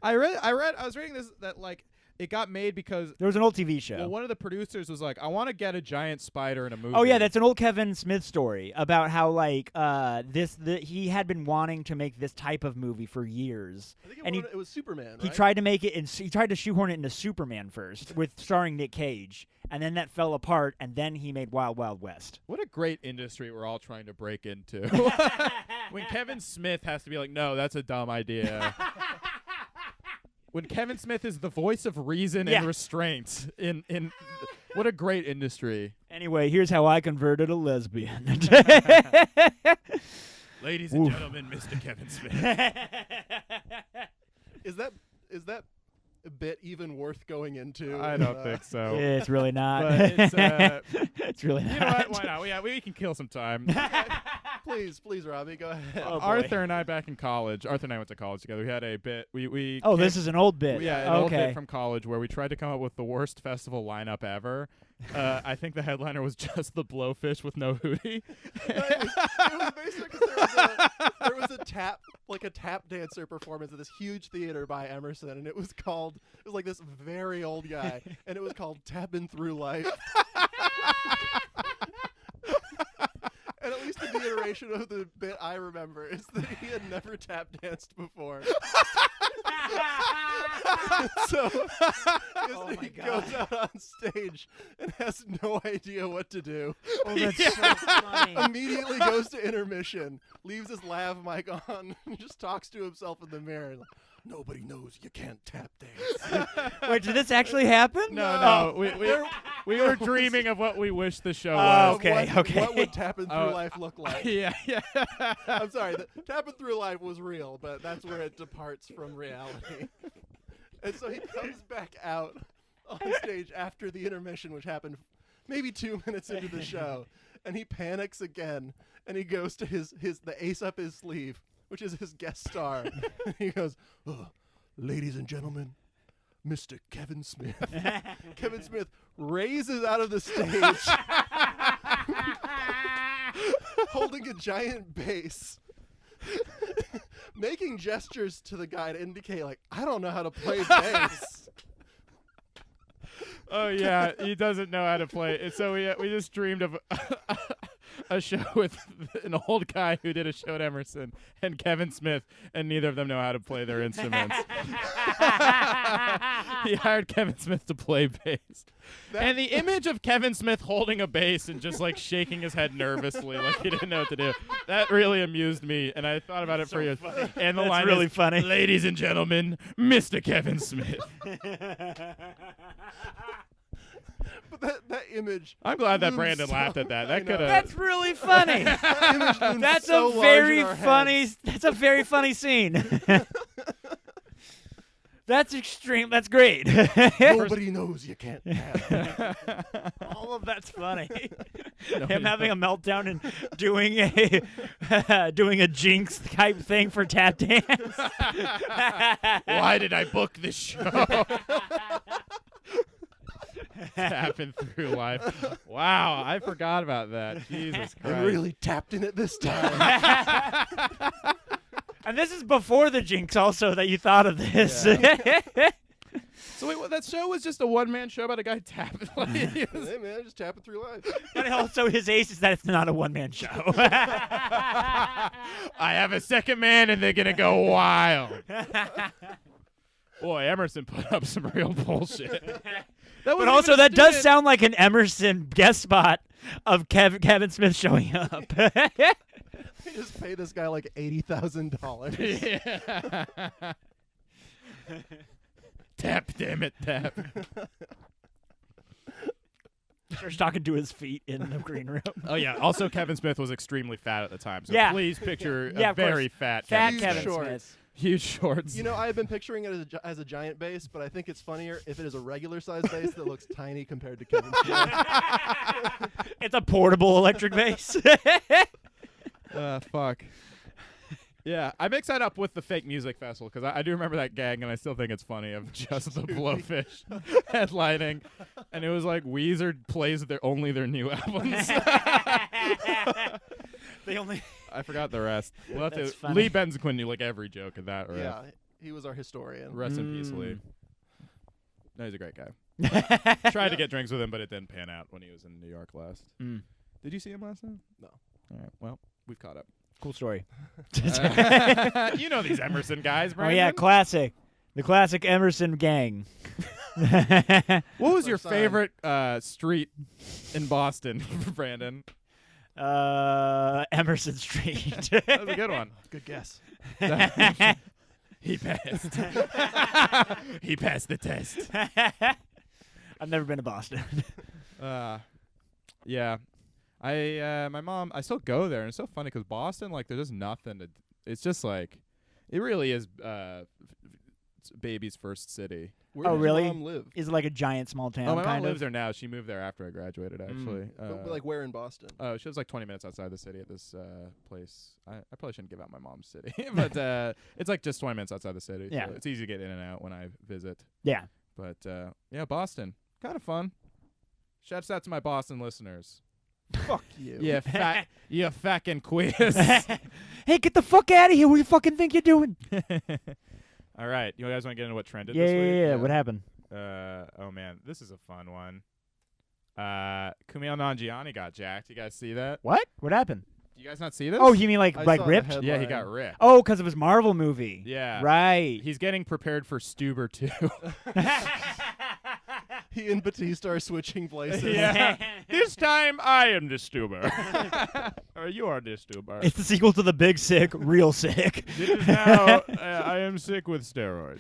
I was reading this that like it got made because There was an old TV show. one of the producers was like, I want to get a giant spider in a movie. Oh yeah, that's an old Kevin Smith story about how like he had been wanting to make this type of movie for years. I think And it was Superman, He right? tried to make it he tried to shoehorn it into Superman first with starring Nick Cage, and then that fell apart, and then he made Wild Wild West. What a great industry we're all trying to break into. When Kevin Smith has to be like, no, that's a dumb idea. When Kevin Smith is the voice of reason Yeah. and restraint in what a great industry. Anyway, here's how I converted a lesbian. Ladies and gentlemen, Mr. Kevin Smith. Is that bit even worth going into? I don't think so. It's really not. But it's, It's really not. you know what? Why not? Yeah, we can kill some time. Please, Robbie, go ahead. Oh, boy. Arthur and I back in college. Arthur and I went to college together. We had a bit. We Oh, this is an old bit. Yeah, an old okay. bit from college where we tried to come up with the worst festival lineup ever. I think the headliner was just the Blowfish with no hootie. It was basically 'cause there was a tap dancer performance at this huge theater by Emerson, and it was like this very old guy, and it was called Tappin Thru Life. And at least in the iteration of the bit I remember is that he had never tap danced before. So Oh my he God. goes out on stage and has no idea what to do. Oh, that's so funny. Immediately goes to intermission, leaves his lav mic on, and just talks to himself in the mirror. Like, nobody knows you can't tap dance. Wait, did this actually happen? No. We were dreaming of what we wish the show was. okay, what, okay. What would Tappin Thru Oh. Life look like? Yeah. I'm sorry, Tappin Thru Life was real, but that's where it departs from reality. And so he comes back out on stage after the intermission, which happened maybe 2 minutes into the show, and he panics again, and he goes to the ace up his sleeve, which is his guest star. And he goes, "Oh, ladies and gentlemen, Mr. Kevin Smith." Kevin Smith raises out of the stage, holding a giant bass, making gestures to the guy to indicate, like, I don't know how to play bass. Oh yeah, he doesn't know how to play. And so we just dreamed of a show with an old guy who did a show at Emerson and Kevin Smith, and neither of them know how to play their instruments. He hired Kevin Smith to play bass. And the image of Kevin Smith holding a bass and just like shaking his head nervously like he didn't know what to do, that really amused me, and I thought about it for years. And the That's line really is, funny. "Ladies and gentlemen, Mr. Kevin Smith." But that image. I'm glad that looms Brandon so- laughed at that. I That know. could have. That's really funny. That image looms That's so a large very in our funny. heads. That's a very funny scene. That's extreme. That's great. Nobody knows you can't tap. All of that's funny. No, Him no. having a meltdown and doing a jinx type thing for tap dance. Why did I book this show? Tapping Through Life. Wow, I forgot about that. Jesus Christ. I really tapped in it this time. And this is before the jinx, also, that you thought of this. So wait, that show was just a one-man show about a guy tapping? Like, he was- Hey man, just tapping through life. But also, his ace is that it's not a one-man show. I have a second man, and they're gonna go wild. Boy, Emerson put up some real bullshit. But also, that does sound like an Emerson guest spot of Kevin Smith showing up. They just pay this guy like $80,000. Yeah. Tap, damn it, tap. Starts talking to his feet in the green room. Oh yeah. Also, Kevin Smith was extremely fat at the time, so Yeah. please picture Yeah, a of course. very fat Fat Huge Kevin shorts. Smith. huge shorts. You know, I've been picturing it as a giant bass, but I think it's funnier if it is a regular sized bass that looks tiny compared to Kevin Smith. It's a portable electric bass. Fuck. Yeah, I mix that up with the fake music festival because I do remember that gag and I still think it's funny of just the Blowfish headlining, and it was like Weezer plays only their new albums. They only. I forgot the rest. We'll have That's to. funny. Lee Benzaquin knew like every joke of that. Right? Yeah, he was our historian. Rest in peace, Lee. No, he's a great guy. Tried to get drinks with him, but it didn't pan out when he was in New York last. Mm. Did you see him last time? No. All right. Well, we've caught up. Cool story. You know these Emerson guys, Oh Brandon. yeah, classic. The classic Emerson gang. What was Our your sign. favorite street in Boston, Brandon? Emerson Street. That was a good one. Good guess. He passed. He passed the test. I've never been to Boston. Yeah. My mom, I still go there, and it's so funny because Boston, like, there's just nothing to. It's just like, it really is baby's first city. Where Oh, does really? your mom live? Is it like a giant small town? Oh, my mom kind lives of? there now. She moved there after I graduated, actually. But, like where in Boston? Oh, she lives like 20 minutes outside the city at this place. I probably shouldn't give out my mom's city, but it's like just 20 minutes outside the city. Yeah. So it's easy to get in and out when I visit. Yeah. But yeah, Boston, kind of fun. Shouts out to my Boston listeners. Fuck you. Yeah, you fucking quiz. Hey, get the fuck out of here! What do you fucking think you're doing? All right, you guys want to get into what trended Yeah, this week? yeah. What happened? Oh man, this is a fun one. Kumail Nanjiani got jacked. You guys see that? What? What happened? Do you guys not see this? Oh, you mean like I saw the ripped? headline. yeah, he got ripped. Oh, because of his Marvel movie. Yeah. Right. He's getting prepared for Stuber 2. He and Batista are switching places. Yeah. This time I am the Stuber. Or you are the Stuber. It's the sequel to The Big Sick, Real Sick. This is now I am sick with steroids.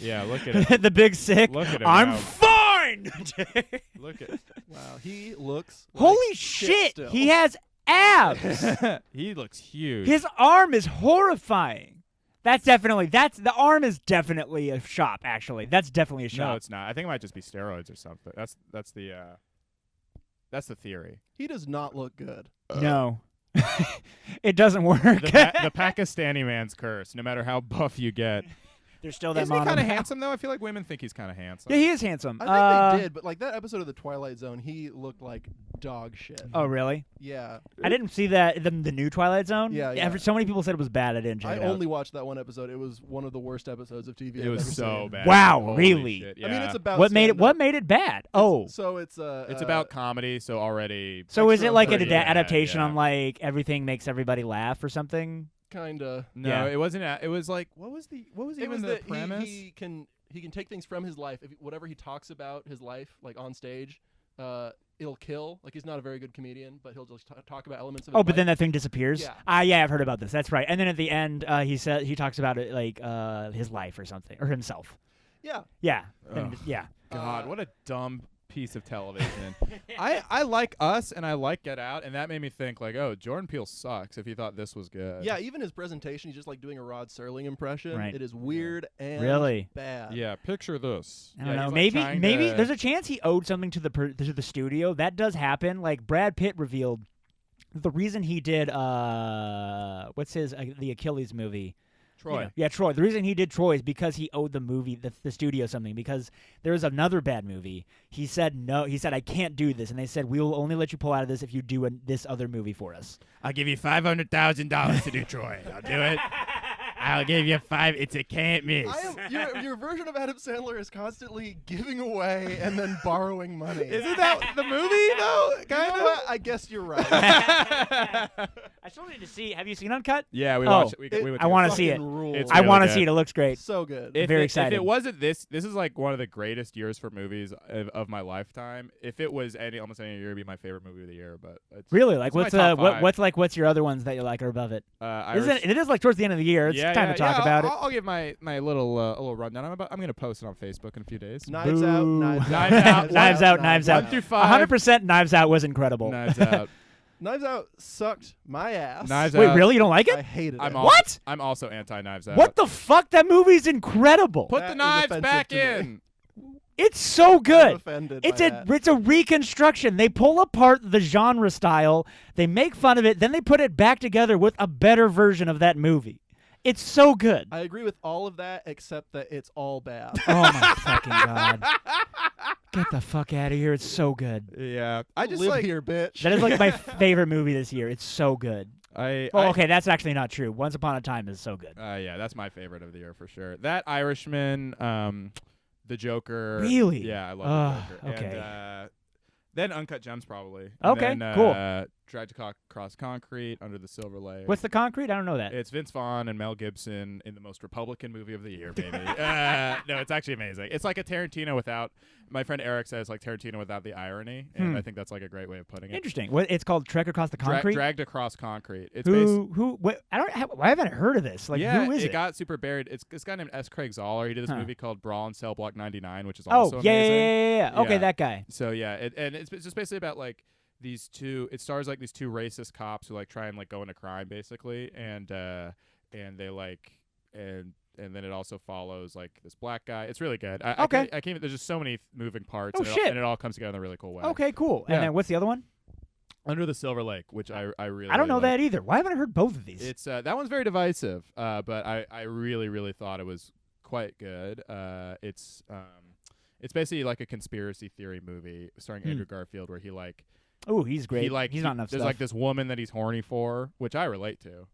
Yeah, look at it. The Big Sick. Look at him I'm now. fine. Look at Wow, he looks like Holy shit shit! still. He has abs. He looks huge. His arm is horrifying. The arm is definitely a shop. Actually, that's definitely a shop. No, it's not. I think it might just be steroids or something. That's the theory. He does not look good. No, it doesn't work. The Pakistani man's curse. No matter how buff you get. There's still that Isn't he mono. kind of handsome though? I feel like women think he's kind of handsome. Yeah, he is handsome. I think they did, but like that episode of The Twilight Zone, he looked like dog shit. Oh, really? Yeah. I didn't see that the new Twilight Zone. Yeah. So many people said it was bad. I didn't check I it out. only watched that one episode. It was one of the worst episodes of TV. It I've was ever so seen. bad. Wow, Holy really? shit, I mean, yeah. it's about What made it? stand-up. What made it bad? Oh, So it's It's about comedy, so already. so is extra it like an pretty bad, adaptation yeah. on like Everything Makes Everybody Laugh or something? kinda. No, Yeah. it wasn't. It was like what was It even was the that premise? he can take things from his life. Whatever he talks about his life, like on stage, it'll kill. Like he's not a very good comedian, but he'll just talk about elements of. Oh, his but life. then that thing disappears. Yeah. Yeah, I've heard about this. That's right. And then at the end, he talks about it like his life or something or himself. Yeah. Yeah, Ugh. yeah. God, what a dumb piece of television. I like Us and I like Get Out, and that made me think like, oh, Jordan Peele sucks if he thought this was good. Yeah, even his presentation, he's just like doing a Rod Serling impression. Right. It is weird and Really? bad. Yeah, picture this. I don't Yeah, know. he's, like, Maybe trying there's to- a chance he owed something to the studio. That does happen. Like Brad Pitt revealed the reason he did what's his the Achilles movie. Troy. Yeah, Troy. The reason he did Troy is because he owed the movie, the studio something, because there was another bad movie. He said no. He said, I can't do this. And they said, we will only let you pull out of this if you do this other movie for us. I'll give you $500,000 to do Troy. I'll do it. I'll give you $5. It's a can't miss. Your version of Adam Sandler is constantly giving away and then borrowing money. Isn't that the movie though? You Kind know of. what? I guess you're right. I still need to see. Have you seen Uncut? Yeah, we Oh, watched it. We went I want to together. see it. Fucking rules. It's I really want to good. see it. It looks great. So good. Very If exciting. it wasn't this is like one of the greatest years for movies of my lifetime. If it was almost any year, it'd be my favorite movie of the year. But it's, Really? Like, it's my top five. what's your other ones that you like are above it? Irish- It is like towards the end of the year. It's time to talk about it. I'll give my little rundown. I'm gonna post it on Facebook in a few days. Knives Out. Boo. Knives Knives Out. Out. Knives Out. Knives Out. 1 through 5. 100% Knives Out was incredible. Knives Out. Knives Out sucked my ass. Knives Wait, Out. really? You don't like I it? hated I'm it. al- What? I'm also anti Knives Out. What the fuck? That movie's incredible. Put That the is knives offensive back to me. in. It's so I'm good. offended It's by a that. it's a reconstruction. They pull apart the genre style, they make fun of it, then they put it back together with a better version of that movie. It's so good. I agree with all of that except that it's all bad. Oh my fucking god. Get the fuck out of here. It's so good. Yeah, I just live like here, bitch. That is like my favorite movie this year. It's so good. I. Oh, okay, that's actually not true. Once Upon a Time is so good. Yeah, that's my favorite of the year for sure. That Irishman, the Joker. Really? Yeah, I love the Joker. okay. And, then Uncut Gems probably. Okay, and then, cool. Dragged Across Concrete, Under the Silver Lake. What's the concrete? I don't know that. It's Vince Vaughn and Mel Gibson in the most Republican movie of the year, baby. No, it's actually amazing. It's like a Tarantino without. My friend Eric says like Tarantino without the irony, and I think that's like a great way of putting it. Interesting. What it's called Trek Across the Concrete? Dragged Across Concrete. It's based. Who what, I haven't heard of this. Like Yeah, who is it it? got super buried. It's this guy named S. Craig Zoller. He did this Huh. movie called Brawl in Cell Block 99, which is Oh, also yeah, amazing. yeah. Okay, Yeah. that guy. So yeah, and it's just basically about like these two. It stars like these two racist cops who like try and like go into crime basically, and they like and then it also follows like this black guy. It's really good. Okay. I can't. There's just so many moving parts. Oh, and shit. and it all comes together in a really cool way. Okay, cool. Yeah. And then what's the other one? Under the Silver Lake, which I really I don't know like. that either. Why haven't I heard both of these? It's that one's very divisive, but I really thought it was quite good. It's basically like a conspiracy theory movie starring Andrew Garfield, where he like Oh, he's great. he's not enough There's stuff. like this woman that he's horny for, which I relate to.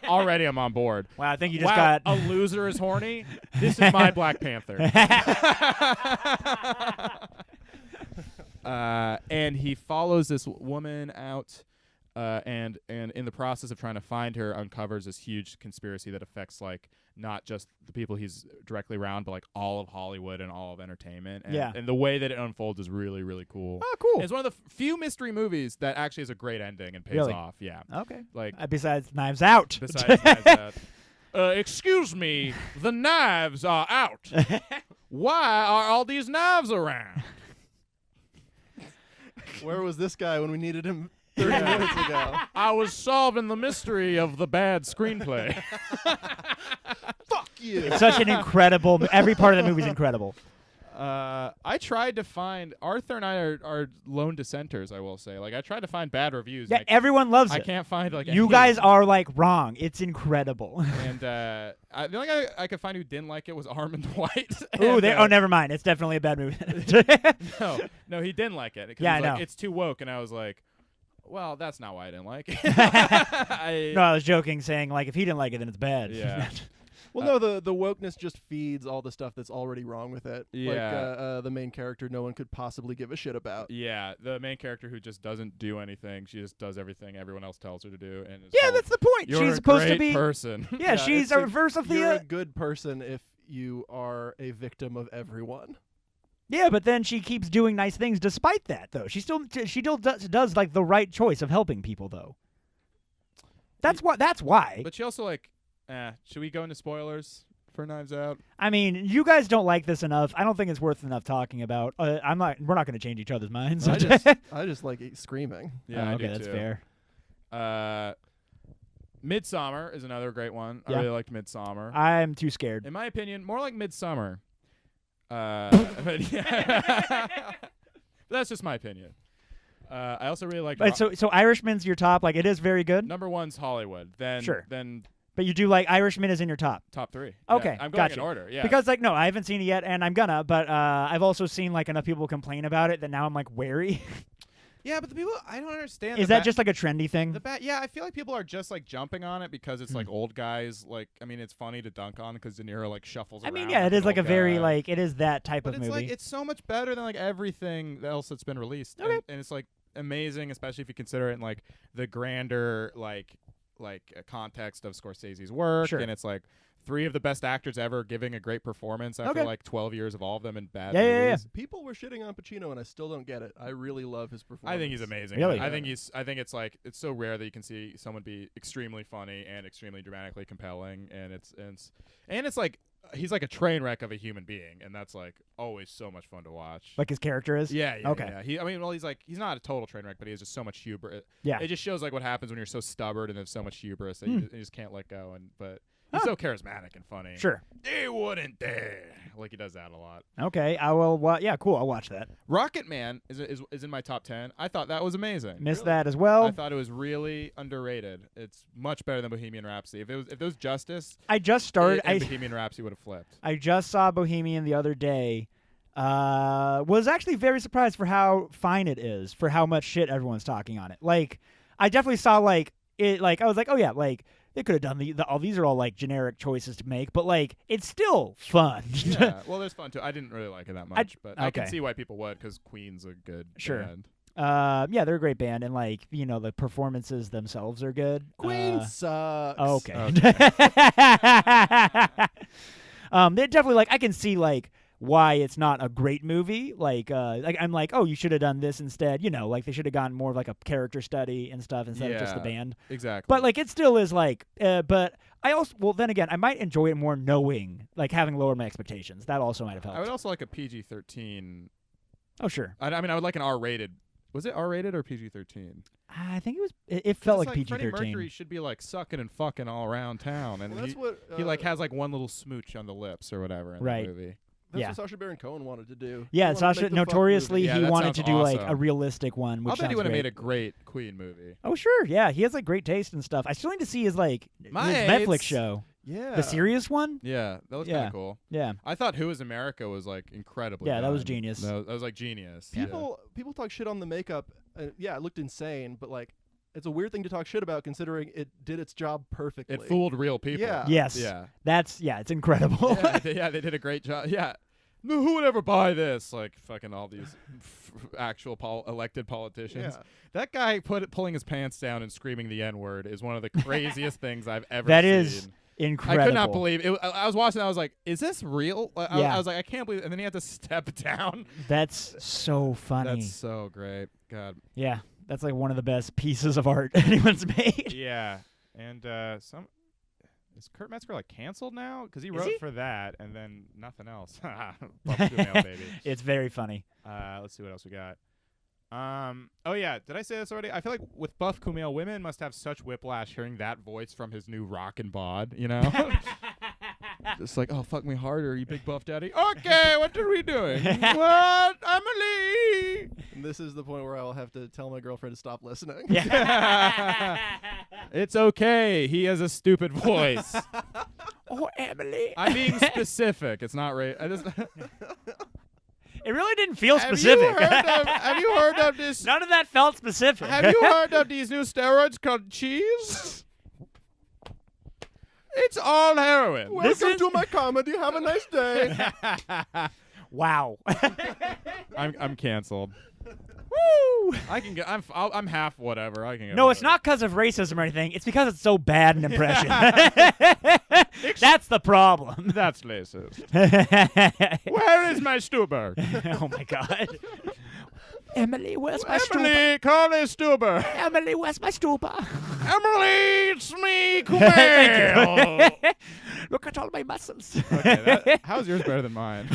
Already, I'm on board. Wow, I think you just Wow, got a loser is horny. This is my Black Panther. And he follows this woman out and in the process of trying to find her, uncovers this huge conspiracy that affects like not just the people he's directly around, but like all of Hollywood and all of entertainment. And, and the way that it unfolds is really, really cool. Oh, cool. And it's one of the few mystery movies that actually has a great ending and pays off. Yeah. Okay. Like besides Knives Out. Besides Knives Out. Excuse me, the knives are out. Why are all these knives around? Where was this guy when we needed him 30 minutes ago? I was solving the mystery of the bad screenplay. Fuck you. It's such an incredible. Every part of the movie is incredible. I tried to find Arthur and I are lone dissenters. I will say, like, I tried to find bad reviews. Yeah, and everyone loves it. I can't find like you any. guys are like wrong. It's incredible. And the only guy I could find who didn't like it was Armand White. Ooh, And, never mind. It's definitely a bad movie. no, he didn't like it. 'Cause Yeah, he was I like, know. it's too woke, and I was like, well, that's not why I didn't like it. No, I was joking, saying like if he didn't like it, then it's bad. Yeah. Well, no, the wokeness just feeds all the stuff that's already wrong with it. Yeah. Like the main character no one could possibly give a shit about. Yeah, the main character who just doesn't do anything. She just does everything everyone else tells her to do. And it's Yeah, that's the point. You're She's a supposed great to be. person. Yeah, she's it's a like, reverse of You're a the. good person if you are a victim of everyone. Yeah, but then she keeps doing nice things despite that, though. She still does like the right choice of helping people, though. That's why. But she also like, should we go into spoilers for Knives Out? I mean, you guys don't like this enough. I don't think it's worth enough talking about. We're not going to change each other's minds. I just like screaming. Yeah, I okay, do that's too. fair. Midsummer is another great one. Yeah. I really liked Midsummer. I'm too scared. In my opinion, more like Midsummer. But yeah. That's just my opinion. I also really like. But so Irishman's your top. Like it is very good. Number one's Hollywood. Then Sure. Then But you do like Irishman is in your top. top three. Okay, Yeah, I'm going gotcha. in order. Yeah. Because like no, I haven't seen it yet, and I'm gonna. But I've also seen like enough people complain about it that now I'm like wary. yeah, but the people I don't understand. Is that just like a trendy thing? Yeah, I feel like people are just like jumping on it because it's like old guys. Like, I mean, it's funny to dunk on because De Niro like shuffles I around. mean, yeah, it an is like a old very guy. like it is that type But of it's movie. like it's so much better than like everything else that's been released. Okay. And it's like amazing, especially if you consider it in like the grander like context of Scorsese's work. Sure. And it's like 3 of the best actors ever giving a great performance after Okay. like 12 years of all of them in bad Yeah, yeah, yeah. movies. People were shitting on Pacino, and I still don't get it. I really love his performance. I think he's amazing. Really? I think it's like it's so rare that you can see someone be extremely funny and extremely dramatically compelling, and it's like he's like a train wreck of a human being, and that's like always so much fun to watch. Like his character is. Yeah. Okay. Yeah. He's not a total train wreck, but he has just so much hubris. Yeah. It just shows like what happens when you're so stubborn and have so much hubris that you just can't let go. But he's so charismatic and funny. Sure. They wouldn't dare. Like he does that a lot. Okay. I will. Yeah. Cool. I'll watch that. Rocket Man is in my top 10. I thought that was amazing. Missed that as well. I thought it was really underrated. It's much better than Bohemian Rhapsody. If it was Justice, I just started. and Bohemian Rhapsody would have flipped. I just saw Bohemian the other day. Was actually very surprised for how fine it is, for how much shit everyone's talking on it. Like, I definitely saw like it. Like, I was like, oh yeah, like they could have done all these are all like generic choices to make, but like it's still fun. Yeah, well, there's fun too. I didn't really like it that much, but I can okay. see why people would because Queen's a good Sure. band. Yeah, they're a great band, and like the performances themselves are good. Queen sucks. Okay. They're definitely like I can see like why it's not a great movie. Like I'm like, oh, you should have done this instead. Like they should have gotten more of like a character study and stuff instead of just the Yeah. band. Exactly. But like it still is like, but I also then again I might enjoy it more knowing like having lowered my expectations. That also might have helped. I would also like a PG-13. Oh sure. I mean, I would like an R-rated. Was it R-rated or PG-13? I think it was. It felt like Freddie PG-13. Mercury should be like sucking and fucking all around town, and Well, that's what he like has like one little smooch on the lips or whatever in Right. the movie. That's yeah. what Sacha Baron Cohen wanted to do. Yeah, He wanted to Sasha make the fuck notoriously movie. Yeah, he that wanted to sounds do like awesome. a realistic one, which I'll bet he sounds would have great. made a great Queen movie. Oh sure, yeah, he has like great taste and stuff. I still need to see his like his Mates. Netflix show, Yeah. the serious one. Yeah, that was Yeah. kind of cool. Yeah, I thought Who Is America was like incredibly. Yeah, that was done. genius. That was like genius. Yeah. People talk shit on the makeup. Yeah, it looked insane, but like it's a weird thing to talk shit about considering it did its job perfectly. It fooled real people. Yeah. yes, Yeah. it's incredible. Yeah, they did a great job. Yeah. who would ever buy this? Like fucking all these actual elected politicians. Yeah. That guy pulling his pants down and screaming the N-word is one of the craziest things I've ever That seen. is incredible. I could not believe it. I was watching. I was like, "Is this real?" Yeah. I was like, "I can't believe it." And then he had to step down. That's so funny. That's so great. God. Yeah, that's like one of the best pieces of art anyone's made. Yeah. And is Kurt Metzger like canceled now? Because he Is wrote he? for that and then nothing else. Buff Kumail, baby. It's very funny. Let's see what else we got. Oh yeah, did I say this already? I feel like with Buff Kumail, women must have such whiplash hearing that voice from his new rockin' bod, you know? Just like, oh, fuck me harder, you big buff daddy. Okay, what are we doing? What? Emily! And this is the point where I will have to tell my girlfriend to stop listening. Yeah. It's okay, he has a stupid voice. Oh, Emily. I'm being specific. It's not right. It really didn't feel specific. Have you heard of this? None of that felt specific. Have you heard of these new steroids called cheese? It's all heroin. Welcome to my comedy. Have a nice day. Wow. I'm canceled. Woo! I can get. I'm half whatever. I can get. No, it's whatever. not because of racism or anything. It's because it's so bad an impression. That's the problem. That's racist. Where is my Stuber? Oh my God. Emily, where's my stupa? Emily, call me Stuber. Emily, where's my stupa? Emily, it's me, Thank Kumail. you. Look at all my muscles. Okay, how's yours better than mine?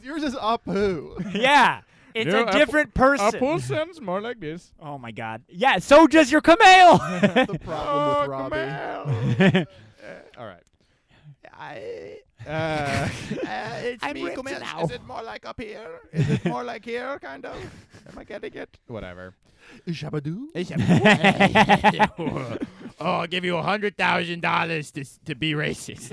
Yours is Apu. Yeah. It's No, a different person. Apple sounds more like this. Oh my God. Yeah, so does your Kumail. The problem with Robbie. Kumail. All right. It's I'm me, ripped Kumail now. Is it more like up here? Is it more like here, kind of? Am I getting it? Whatever. Shabadoo? Oh, I'll give you $100,000 to be racist.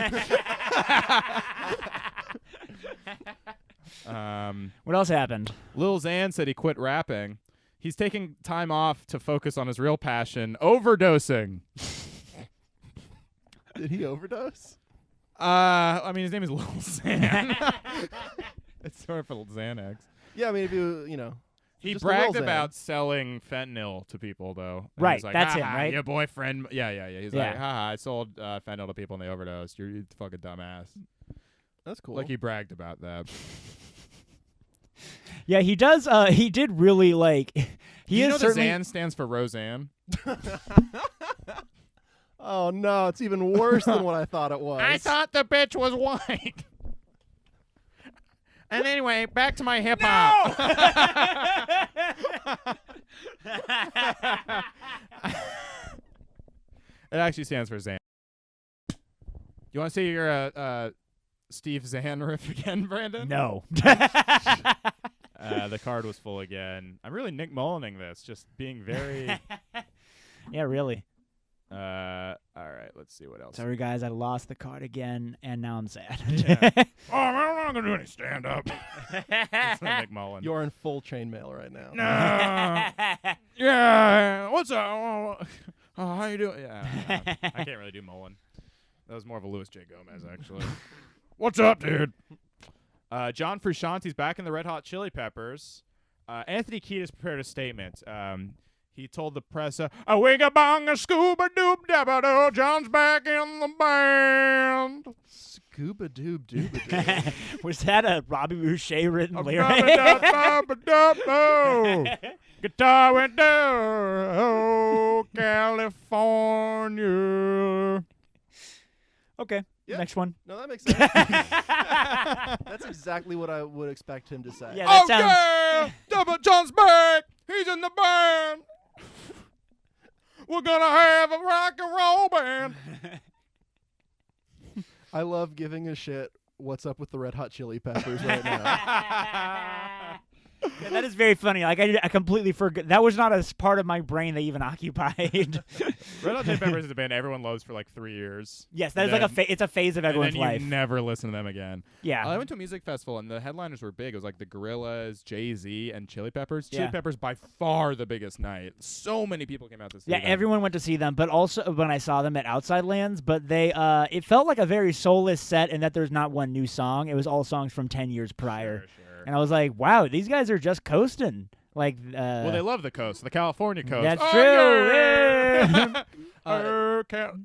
What else happened? Lil Xan said he quit rapping. He's taking time off to focus on his real passion, overdosing. Did he overdose? I mean, his name is Lil Xan. It's short for Xanax. Yeah, I mean, if you know. He just bragged Lil Xan. about selling fentanyl to people, though. And Right, he's like, that's him, "Haha, right? Your boyfriend. Yeah. He's Yeah. like, haha, I sold fentanyl to people and they overdosed. You're fucking dumbass. That's cool. Like, he bragged about that. Yeah, he does. He did really like. He you is know certainly. the Xan stands for Roseanne? Oh, no, it's even worse than what I thought it was. I thought the bitch was white. And anyway, back to my hip hop. It actually stands for Xan. You want to say your Steve Zahn riff again, Brandon? No. The card was full again. I'm really Nick Mullining this, just being very. Yeah, really. All right, let's see what else. Sorry, guys, I lost the card again, and now I'm sad. Yeah. Oh, I'm not gonna do any stand up. It's not Nick Mullen. You're in full chainmail right now. No. Yeah. What's up? Oh, how you doing? Yeah. I can't really do Mullen. That was more of a Louis J. Gomez, actually. What's up, dude? John Frusciante's back in the Red Hot Chili Peppers. Anthony Kiedis prepared a statement. He told the press, "A wigga bong, a scuba doob dabba doo, John's back in the band." Scuba doob dooba doob. Was that a Robbie Boucher written lyric? Guitar went down, oh, California. Okay, Yeah. next one. No, that makes sense. That's exactly what I would expect him to say. Yeah, that sounds. Yeah, Double John's back. He's in the band. We're gonna have a rock and roll band. I love giving a shit what's up with the Red Hot Chili Peppers right now. Yeah, that is very funny. Like I completely forgot. That was not a part of my brain that even occupied. Red Hot Chili Peppers is a band everyone loves for like 3 years. Yes, that is like it's a phase of everyone's and then life. you never listen to them again. Yeah. I went to a music festival and the headliners were big. It was like the Gorillaz, Jay-Z, and Chili Peppers. Yeah. Chili Peppers by far the biggest night. So many people came out to see Yeah, them. everyone went to see them, but also when I saw them at Outside Lands, but they it felt like a very soulless set in that there's not one new song. It was all songs from 10 years prior. Sure. And I was like, wow, these guys are just coasting. Like Well, they love the coast, the California coast. That's Oh, true. yeah.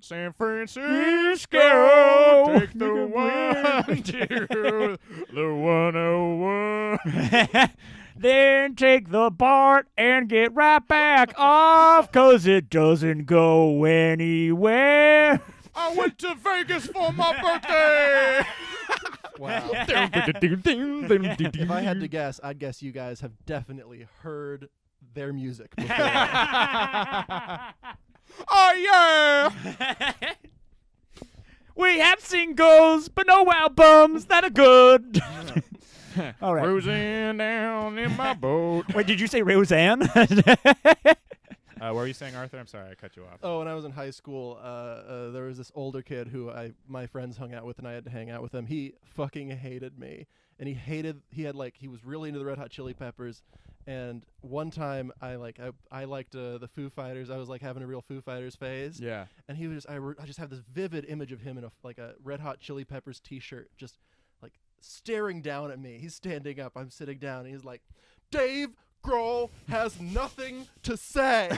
San Francisco, take the 1-2, the 101. Then take the BART and get right back off, 'cause it doesn't go anywhere. I went to Vegas for my birthday. Wow. If I had to guess, I'd guess you guys have definitely heard their music before. Oh yeah. We have singles, but no albums that are good. All right. Cruising down in my boat. Wait, did you say Roseanne? What were you saying, Arthur? I'm sorry, I cut you off. Oh, when I was in high school, there was this older kid who my friends hung out with, and I had to hang out with him. He fucking hated me, and he was really into the Red Hot Chili Peppers. And one time, I liked the Foo Fighters. I was like having a real Foo Fighters phase. Yeah. And he was I just have this vivid image of him in a Red Hot Chili Peppers T-shirt, just like staring down at me. He's standing up, I'm sitting down, and he's like, "Dave Grohl has nothing to say."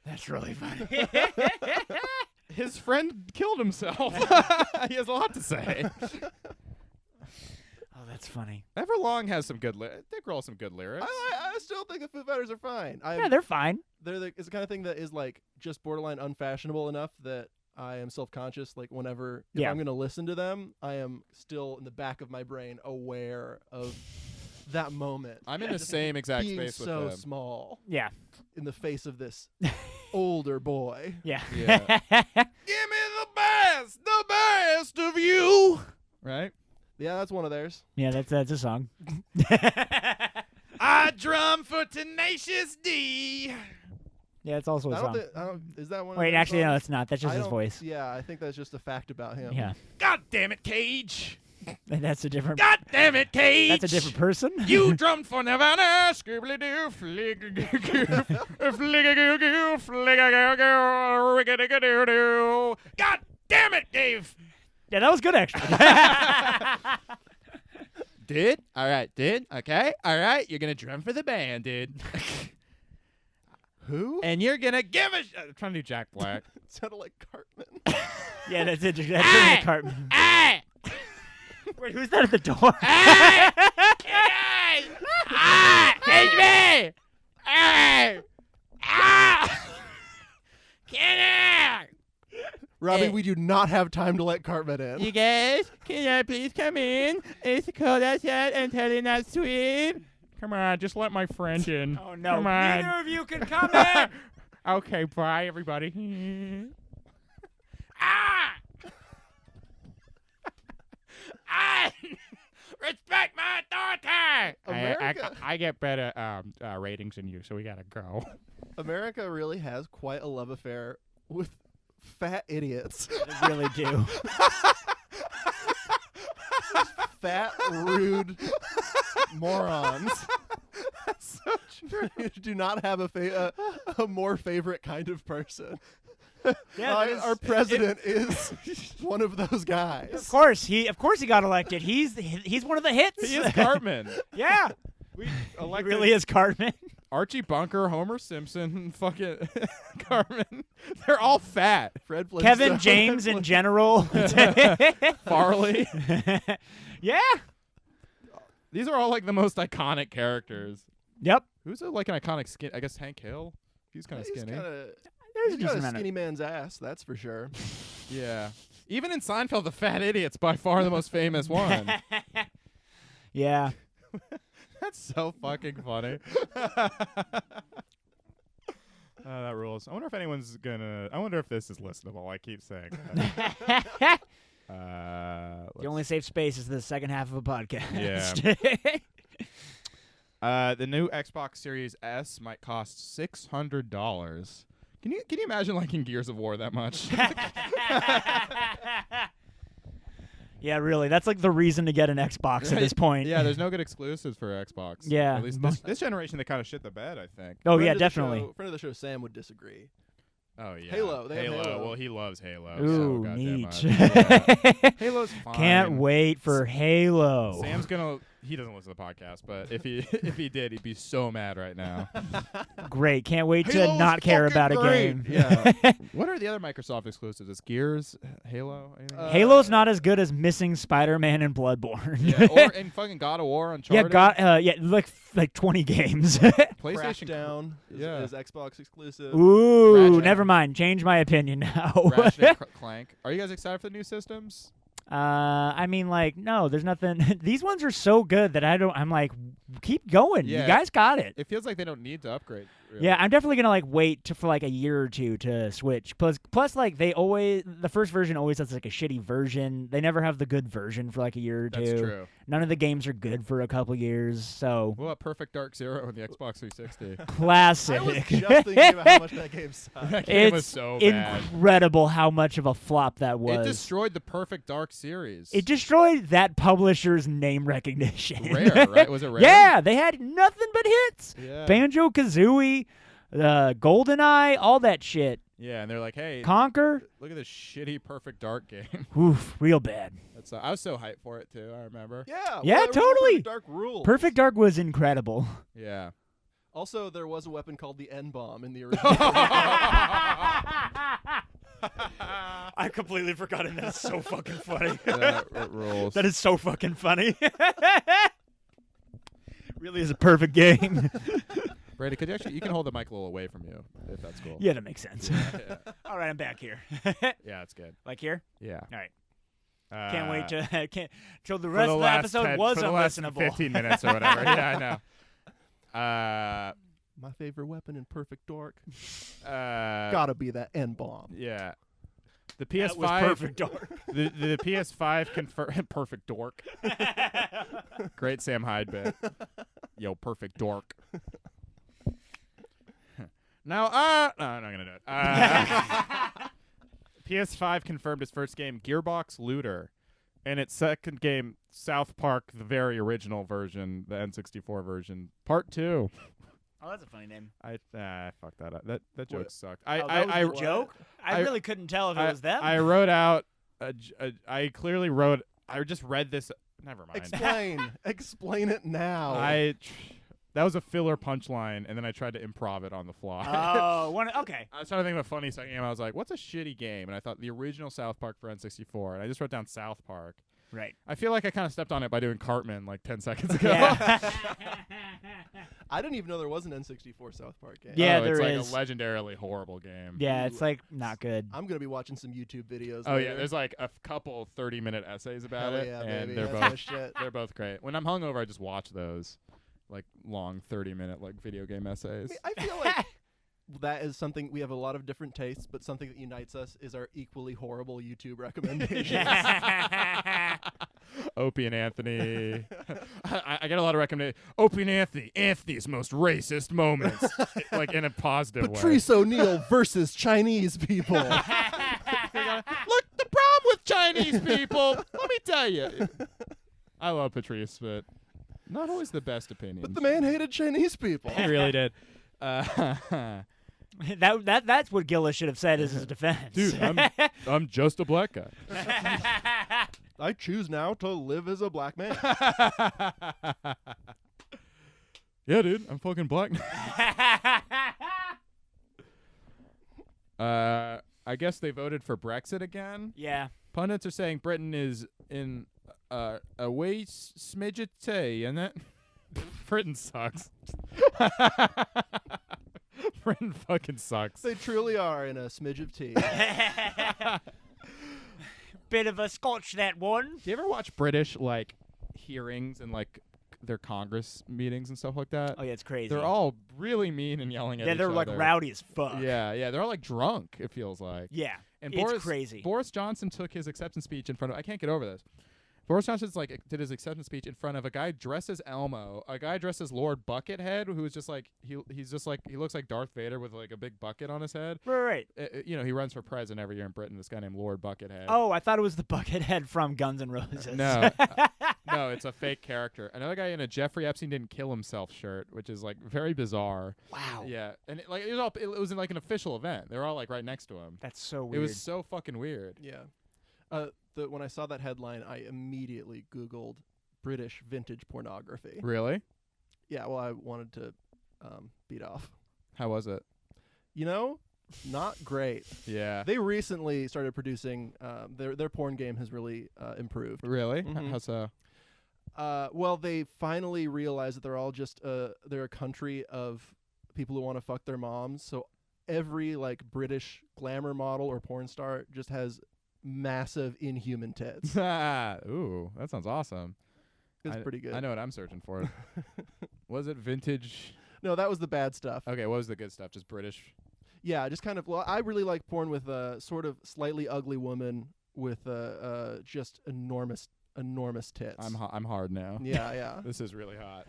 That's really funny. His friend killed himself. He has a lot to say. Oh, that's funny. Everlong has some good Dick Grohl has some good lyrics. I still think the Foo Fighters are fine. Yeah, they're fine. It's the kind of thing that is like just borderline unfashionable enough that I am self-conscious. Like whenever if I'm going to listen to them, I am still in the back of my brain aware of that moment. I'm in the same exact being space with so them. small Yeah. in the face of this older boy. Yeah. Yeah. Give me the best of you. Right? Yeah, that's one of theirs. Yeah, that's a song. I drum for Tenacious D. Yeah, it's also a song. Is that one? Wait, of their actually, no, songs? it's not. That's just I his don't- voice. Yeah, I think that's just a fact about him. Yeah. God damn it, Cage. That's a different. God damn it, Cage. That's a different person. You drummed for Nirvana. Scribbly-doo, flick-a-goo-goo, flick-a-goo-goo, flick-a-goo-goo, God damn it, Dave. Yeah, that was good actually. Dude? All right, dude. Okay. All right. You're going to drum for the band, dude. Who? And you're going to give a I'm trying to do Jack Black. It sounded like Cartman. Yeah, that's it. That's Jimmy Cartman. Hey! Wait, who's that at the door? Hey! Hey, guys! It's me! Hey! Can Robbie, Hey. we do not have time to let Cartman in. you guys, can I please come in? It's cold outside and totally not sweet. Come on, just let my friend in. Oh no! Come on. Neither of you can come in. Okay, bye, everybody. Respect my authority. America- I get better ratings than you, so we gotta go. America really has quite a love affair with fat idiots. They really do. Fat, rude morons. That's so true. You do not have a more favorite kind of person. Yeah, that is- Our president is one of those Of guys. course he got elected. He's one of the hits. He is Cartman. Yeah, We he elected really is Cartman. Archie Bunker, Homer Simpson, fucking Cartman. They're all fat. Fred Flintstone. Kevin James in general. Farley. Yeah. These are all like the most iconic characters. Yep. Who's like an iconic skin? I guess Hank Hill. He's kind of He's skinny. There's a got decent a amount skinny man's ass, that's for sure. Yeah. Even in Seinfeld, the fat idiot's by far the most famous one. Yeah. That's so fucking funny. That rules. I wonder if anyone's gonna. I wonder if this is listenable. I keep saying that. The only safe space is the second half of a podcast. The new Xbox Series S might cost $600. Can you imagine liking Gears of War that much? Yeah, really. That's like the reason to get an Xbox at this point. Yeah, there's no good exclusives for Xbox. Yeah. At least this generation, they kind of shit the bed, I think. Oh, yeah, definitely. Friend of the show, Sam, would disagree. Oh, yeah. Halo. They have Halo. Well, he loves Halo. Ooh, so goddamn neat. much. Yeah. Halo's fine. Can't wait for Halo. Sam's gonna. He doesn't listen to the podcast, but if he did, he'd be so mad right now. Great. Can't wait to Halo's not care fucking about a great. game. Yeah. What are the other Microsoft exclusives? It's Gears, Halo. Anything? Halo's not as good as missing Spider-Man and Bloodborne. Yeah, or in fucking God of War, Uncharted. Like 20 games. PlayStation. Crackdown Yeah. is Xbox exclusive. Ooh, Ratchet. never mind. Change my opinion now. Ratchet and Clank. Are you guys excited for the new systems? I mean, like, no, there's nothing. These ones are so good that I'm like, keep going. Yeah. You guys got it. It feels like they don't need to upgrade. Really. Yeah, I'm definitely gonna like wait for like a year or two to switch. Plus, like the first version always has like a shitty version. They never have the good version for like a year or two. That's true. None of the games are good for a couple years. So What about Perfect Dark Zero on the Xbox 360? classic. I was just thinking about how much that game sucked. That game was It's so bad. incredible how much of a flop that was. It destroyed the Perfect Dark series. It destroyed that publisher's name recognition. Rare, right? Was it Rare? Yeah, they had nothing but hits. Yeah. Banjo-Kazooie, GoldenEye, all that shit. Yeah, and they're like, hey, Conquer, look at this shitty Perfect Dark game. oof, real bad. I was so hyped for it too. I remember. Yeah. Yeah, well, totally. Perfect Dark rules. Perfect Dark was incredible. Yeah. Also, there was a weapon called the N-bomb in the original. I completely forgot, and that's so fucking funny. That rules. That is so fucking funny. Really is a perfect game. Brady, could you can hold the mic a little away from you if that's cool. Yeah, that makes sense. Yeah, All right, I'm back here. yeah, it's good. Like here? Yeah. All right. Can't wait to till the for rest the of the last episode 10 was for the last unlistenable. 15 minutes or whatever. Yeah, I know. My favorite weapon in Perfect Dark Uh, gotta be that N-bomb. Yeah. The That was PS5. perfect Dark. The PS5 confirmed. Perfect dork. Great Sam Hyde bit. Yo, perfect dork. Now, no, I'm not gonna do it. PS5 confirmed its first game, Gearbox Looter, and its second game, South Park, the very original version, the N64 version, Part 2. Oh, that's a funny name. I fucked that up. That joke What? sucked. That was the joke? I I- really couldn't tell if it was them. I wrote out. I clearly wrote. I just read this. Never mind. Explain it now. That was a filler punchline, and then I tried to improv it on the fly. Okay. I was trying to think of a funny second game. I was like, "What's a shitty game?" And I thought the original South Park for N64, and I just wrote down South Park. Right. I feel like I kind of stepped on it by doing Cartman like 10 seconds ago. Yeah. I didn't even know there was an N64 South Park game. Yeah, it's there like is. a legendarily horrible game. Yeah, it's like not good. I'm gonna be watching some YouTube videos. Oh later. yeah, there's like a couple 30-minute essays about Hell it, yeah, and baby. they're That's both my shit. they're both great. When I'm hungover, I just watch those, like long 30-minute like video game essays. I feel like that is something we have a lot of different tastes, but something that unites us is our equally horrible YouTube recommendations. Opie and Anthony. I get a lot of recommendations. Opie and Anthony. Anthony's most racist moments, like in a positive way. Patrice O'Neill versus Chinese people. Look, the problem with Chinese people. Let me tell you. I love Patrice, but not always the best opinions. But the man hated Chinese people. He really did. That's what Gillis should have said as his defense. Dude, I'm just a black guy. I choose now to live as a black man. Yeah, dude, I'm fucking black. I guess they voted for Brexit again. Yeah. Pundits are saying Britain is in a way smidget, and that Britain sucks. Britain fucking sucks. They truly are in a smidge of tea. Bit of a scotch, that one. Do you ever watch British like hearings and like their Congress meetings and stuff like that? Oh yeah, it's crazy. They're all really mean and yelling at each they're other. like rowdy as fuck. Yeah, they're all like drunk, it feels like. Yeah. And It's crazy. Boris Johnson took his acceptance speech in front of. I can't get over this. Boris Johnson's did his acceptance speech in front of a guy dressed as Elmo, a guy dressed as Lord Buckethead, who is just like he looks like Darth Vader with like a big bucket on his head. Right. He runs for president every year in Britain. This guy named Lord Buckethead. Oh, I thought it was the Buckethead from Guns N' Roses. No, no, it's a fake character. Another guy in a Jeffrey Epstein didn't kill himself shirt, which is like very bizarre. Wow. Yeah, and it was in like an official event. They were all like right next to him. That's so weird. It was so fucking weird. Yeah. When I saw that headline, I immediately Googled British vintage pornography. Really? Yeah, well, I wanted to beat off. How was it? Not great. Yeah. They recently started producing. Their porn game has really improved. Really? Mhm. How so? Well, they finally realized that they're all just they're a country of people who want to fuck their moms. So every like British glamour model or porn star just has massive inhuman tits. Ooh, that sounds awesome. It's pretty good. I know what I'm searching for. Was it vintage? No, that was the bad stuff. Okay, what was the good stuff? Just British? Yeah, just kind of. Well, I really like porn with a sort of slightly ugly woman with just enormous tits. I'm hard now. Yeah, yeah. This is really hot.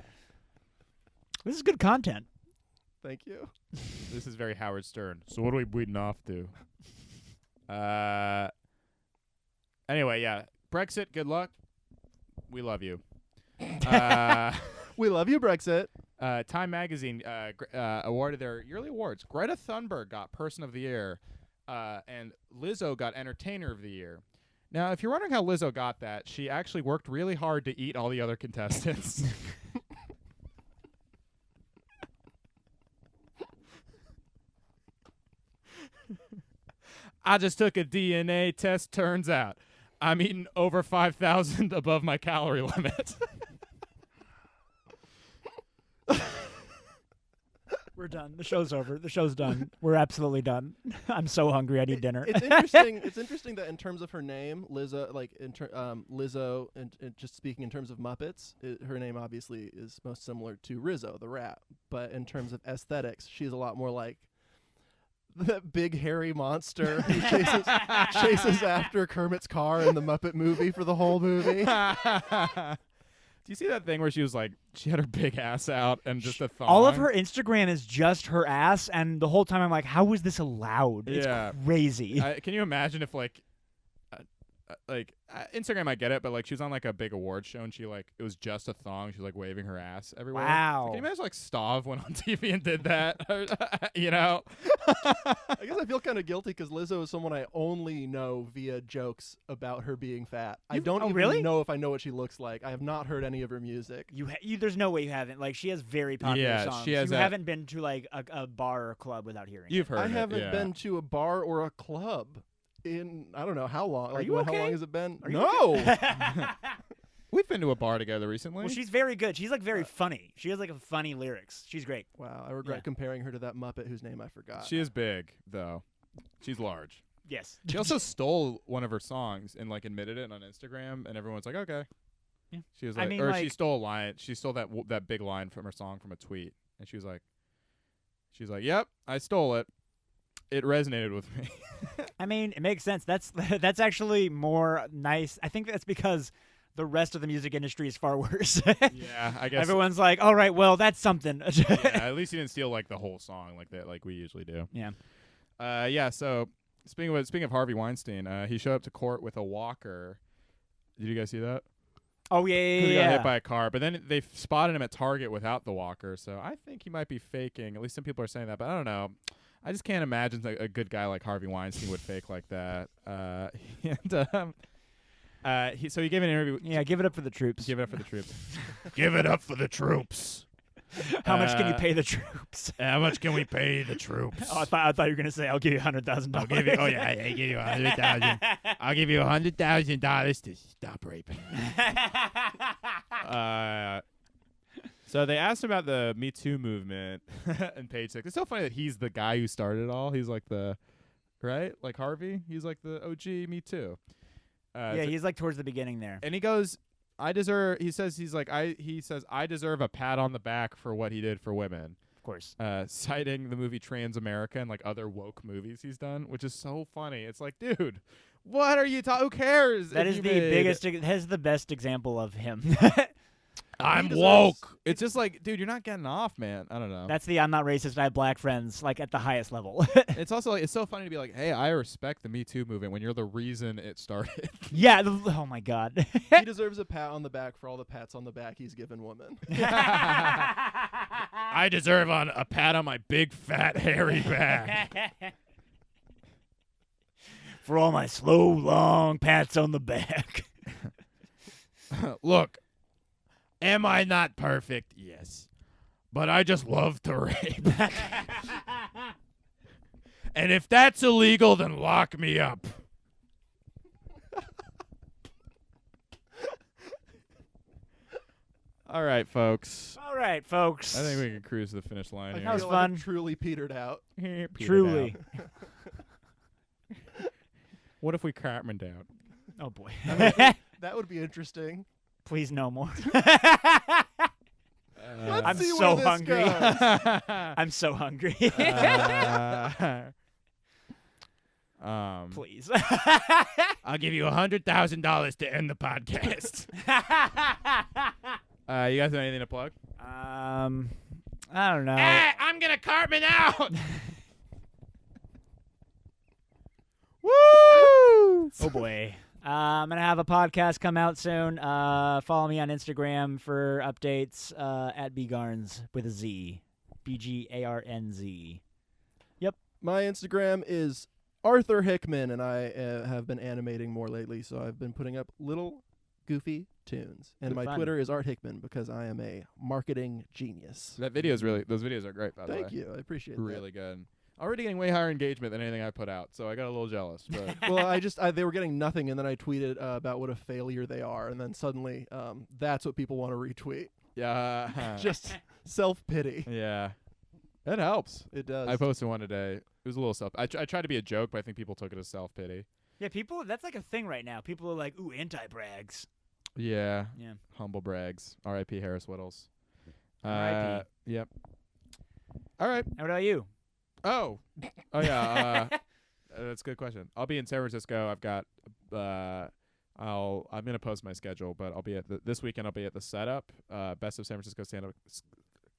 This is good content. Thank you. This is very Howard Stern. So what are we bleeding off to? Anyway, yeah. Brexit, good luck. We love you. We love you, Brexit. Time Magazine awarded their yearly awards. Greta Thunberg got Person of the Year, and Lizzo got Entertainer of the Year. Now, if you're wondering how Lizzo got that, she actually worked really hard to eat all the other contestants. I just took a DNA test. Turns out I'm eating over 5,000 above my calorie limit. We're done. The show's over. The show's done. We're absolutely done. I'm so hungry. I need dinner. It's interesting. It's interesting that in terms of her name, Lizzo, Lizzo, and just speaking in terms of Muppets, her name obviously is most similar to Rizzo, the rat. But in terms of aesthetics, she's a lot more like that big hairy monster who chases after Kermit's car in the Muppet movie for the whole movie. Do you see that thing where she was like, she had her big ass out and just a thong? All of her Instagram is just her ass, and the whole time I'm like, how is this allowed? Yeah. It's crazy. Can you imagine if Instagram, I get it, but like she was on like a big award show and she like it was just a thong. She was like waving her ass everywhere. Wow. Can you imagine like Stav went on TV and did that? You know? I guess I feel kind of guilty because Lizzo is someone I only know via jokes about her being fat. I don't even really? know if I know what she looks like. I have not heard any of her music. There's no way you haven't. Like, she has very popular Yeah, songs. she has you that- haven't been to like a bar or a club without hearing You've it. heard I it, haven't yeah. been to a bar or a club in I don't know how long. Are Like, you how okay? long has it been? Are you No. We've been to a bar together recently. Well, she's very good. She's like very funny. She has like funny lyrics. She's great. Wow, I regret Yeah. comparing her to that Muppet whose name I forgot. She is big, though. She's large. Yes. She also stole one of her songs and like admitted it on Instagram, and everyone's like, "Okay." Yeah. She was I like, mean, or like- she stole a line. She stole that big line from her song from a tweet, and she was like, "Yep, I stole it. It resonated with me." I mean, it makes sense. That's actually more nice. I think that's because the rest of the music industry is far worse. Yeah, I guess. Everyone's like, all right, well, that's something. Yeah, at least you didn't steal like the whole song like that, like we usually do. Yeah. Yeah. So speaking of Harvey Weinstein, he showed up to court with a walker. Did you guys see that? Oh, yeah, 'Cause he got yeah. hit by a car, but then they spotted him at Target without the walker. So I think he might be faking. At least some people are saying that, but I don't know. I just can't imagine a good guy like Harvey Weinstein would fake like that. So he gave an interview. Yeah, give it up for the troops. Give it up for the troops. Give it up for the troops. How much can you pay the troops? How much can we pay the troops? Oh, I thought you were gonna say I'll give you $100,000. I'll give you. Oh yeah, I give you $100,000. I'll give you $100,000 to stop raping. So they asked him about the Me Too movement in page 6. It's so funny that he's the guy who started it all. He's like like Harvey. He's like the OG Me Too. Yeah, he's like towards the beginning there. And he goes, I deserve. He says I deserve a pat on the back for what he did for women. course. citing the movie Trans America and like other woke movies he's done, which is so funny. It's like, dude, what are you talking? Who cares? That if is you the made- biggest. That is the best example of him. I'm deserves- woke. It's just like, dude, you're not getting off, man. I don't know. That's the I'm not racist and I have black friends, like at the highest level. It's also like, it's so funny to be like, hey, I respect the Me Too movement when you're the reason it started. Yeah. Oh my God. He deserves a pat on the back for all the pats on the back he's given women. I deserve a pat on my big, fat, hairy back. For all my slow, long pats on the back. Look, am I not perfect? Yes. But I just love to rape. And if that's illegal, then lock me up. All right, folks. All right, folks. I think we can cruise to the finish line I here. That was feel like fun. it truly petered out. Petered Truly. out. What if we Cartmaned out? Oh boy. That would be interesting. Please no more. Let's I'm see so where this hungry. goes. I'm so hungry. Please. I'll give you $100,000 to end the podcast. You guys have anything to plug? I don't know. Hey, I'm going to Cartman out. Woo! Oh boy. I'm gonna have a podcast come out soon. Follow me on Instagram for updates at bgarns with a Z, BGARNZ. My Instagram is Arthur Hickman, and I have been animating more lately, so I've been putting up little goofy tunes. And Good my fun. Twitter is Art Hickman because I am a marketing genius. That video is really. Those videos are great, by the way. Thank you. I appreciate that. Really good. Already getting way higher engagement than anything I put out, so I got a little jealous. But Well, they were getting nothing, and then I tweeted about what a failure they are, and then suddenly that's what people want to retweet. yeah, Just self-pity. yeah, that helps. It does. I posted one today. It was a little self. I tried to be a joke, but I think people took it as self pity. Yeah, people. That's like a thing right now. People are like, "Ooh, anti-brags." Yeah. Yeah. Humble brags. R.I.P. Harris Whittles. R.I.P.. Yep. All right. How about you? Oh yeah. That's a good question. I'll be in San Francisco. I've got. I'm gonna post my schedule, but I'll be at this weekend. I'll be at the Setup, Best of San Francisco Stand-Up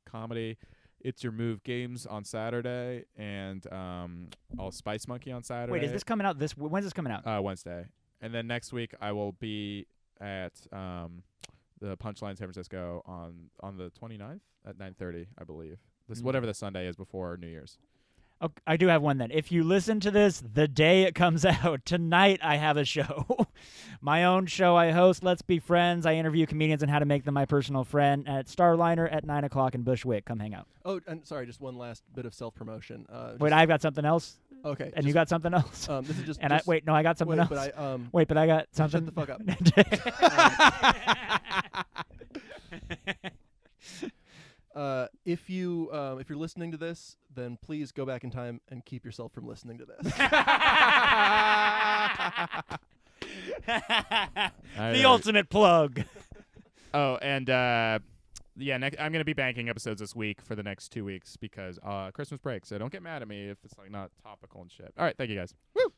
Comedy. It's Your Move Games on Saturday, and I'll Spice Monkey on Saturday. Wait, is this coming out? When's this coming out? Wednesday, and then next week I will be at the Punchline San Francisco on the 29th at 9:30, I believe. This whatever the Sunday is before New Year's. Okay, I do have one then. If you listen to this the day it comes out, tonight I have a show. My own show I host, Let's Be Friends. I interview comedians on how to make them my personal friend at Starliner at 9 o'clock in Bushwick. Come hang out. Oh, and sorry, just one last bit of self-promotion. Wait, I've got something else? Okay. And you got something else? This is just. And just, I got something wait, else. But Wait, but I got something. Shut the fuck up. If you're listening to this, then please go back in time and keep yourself from listening to this. The ultimate plug. Oh, and yeah, I'm gonna be banking episodes this week for the next 2 weeks because Christmas break. So don't get mad at me if it's like not topical and shit. All right, thank you guys. Woo.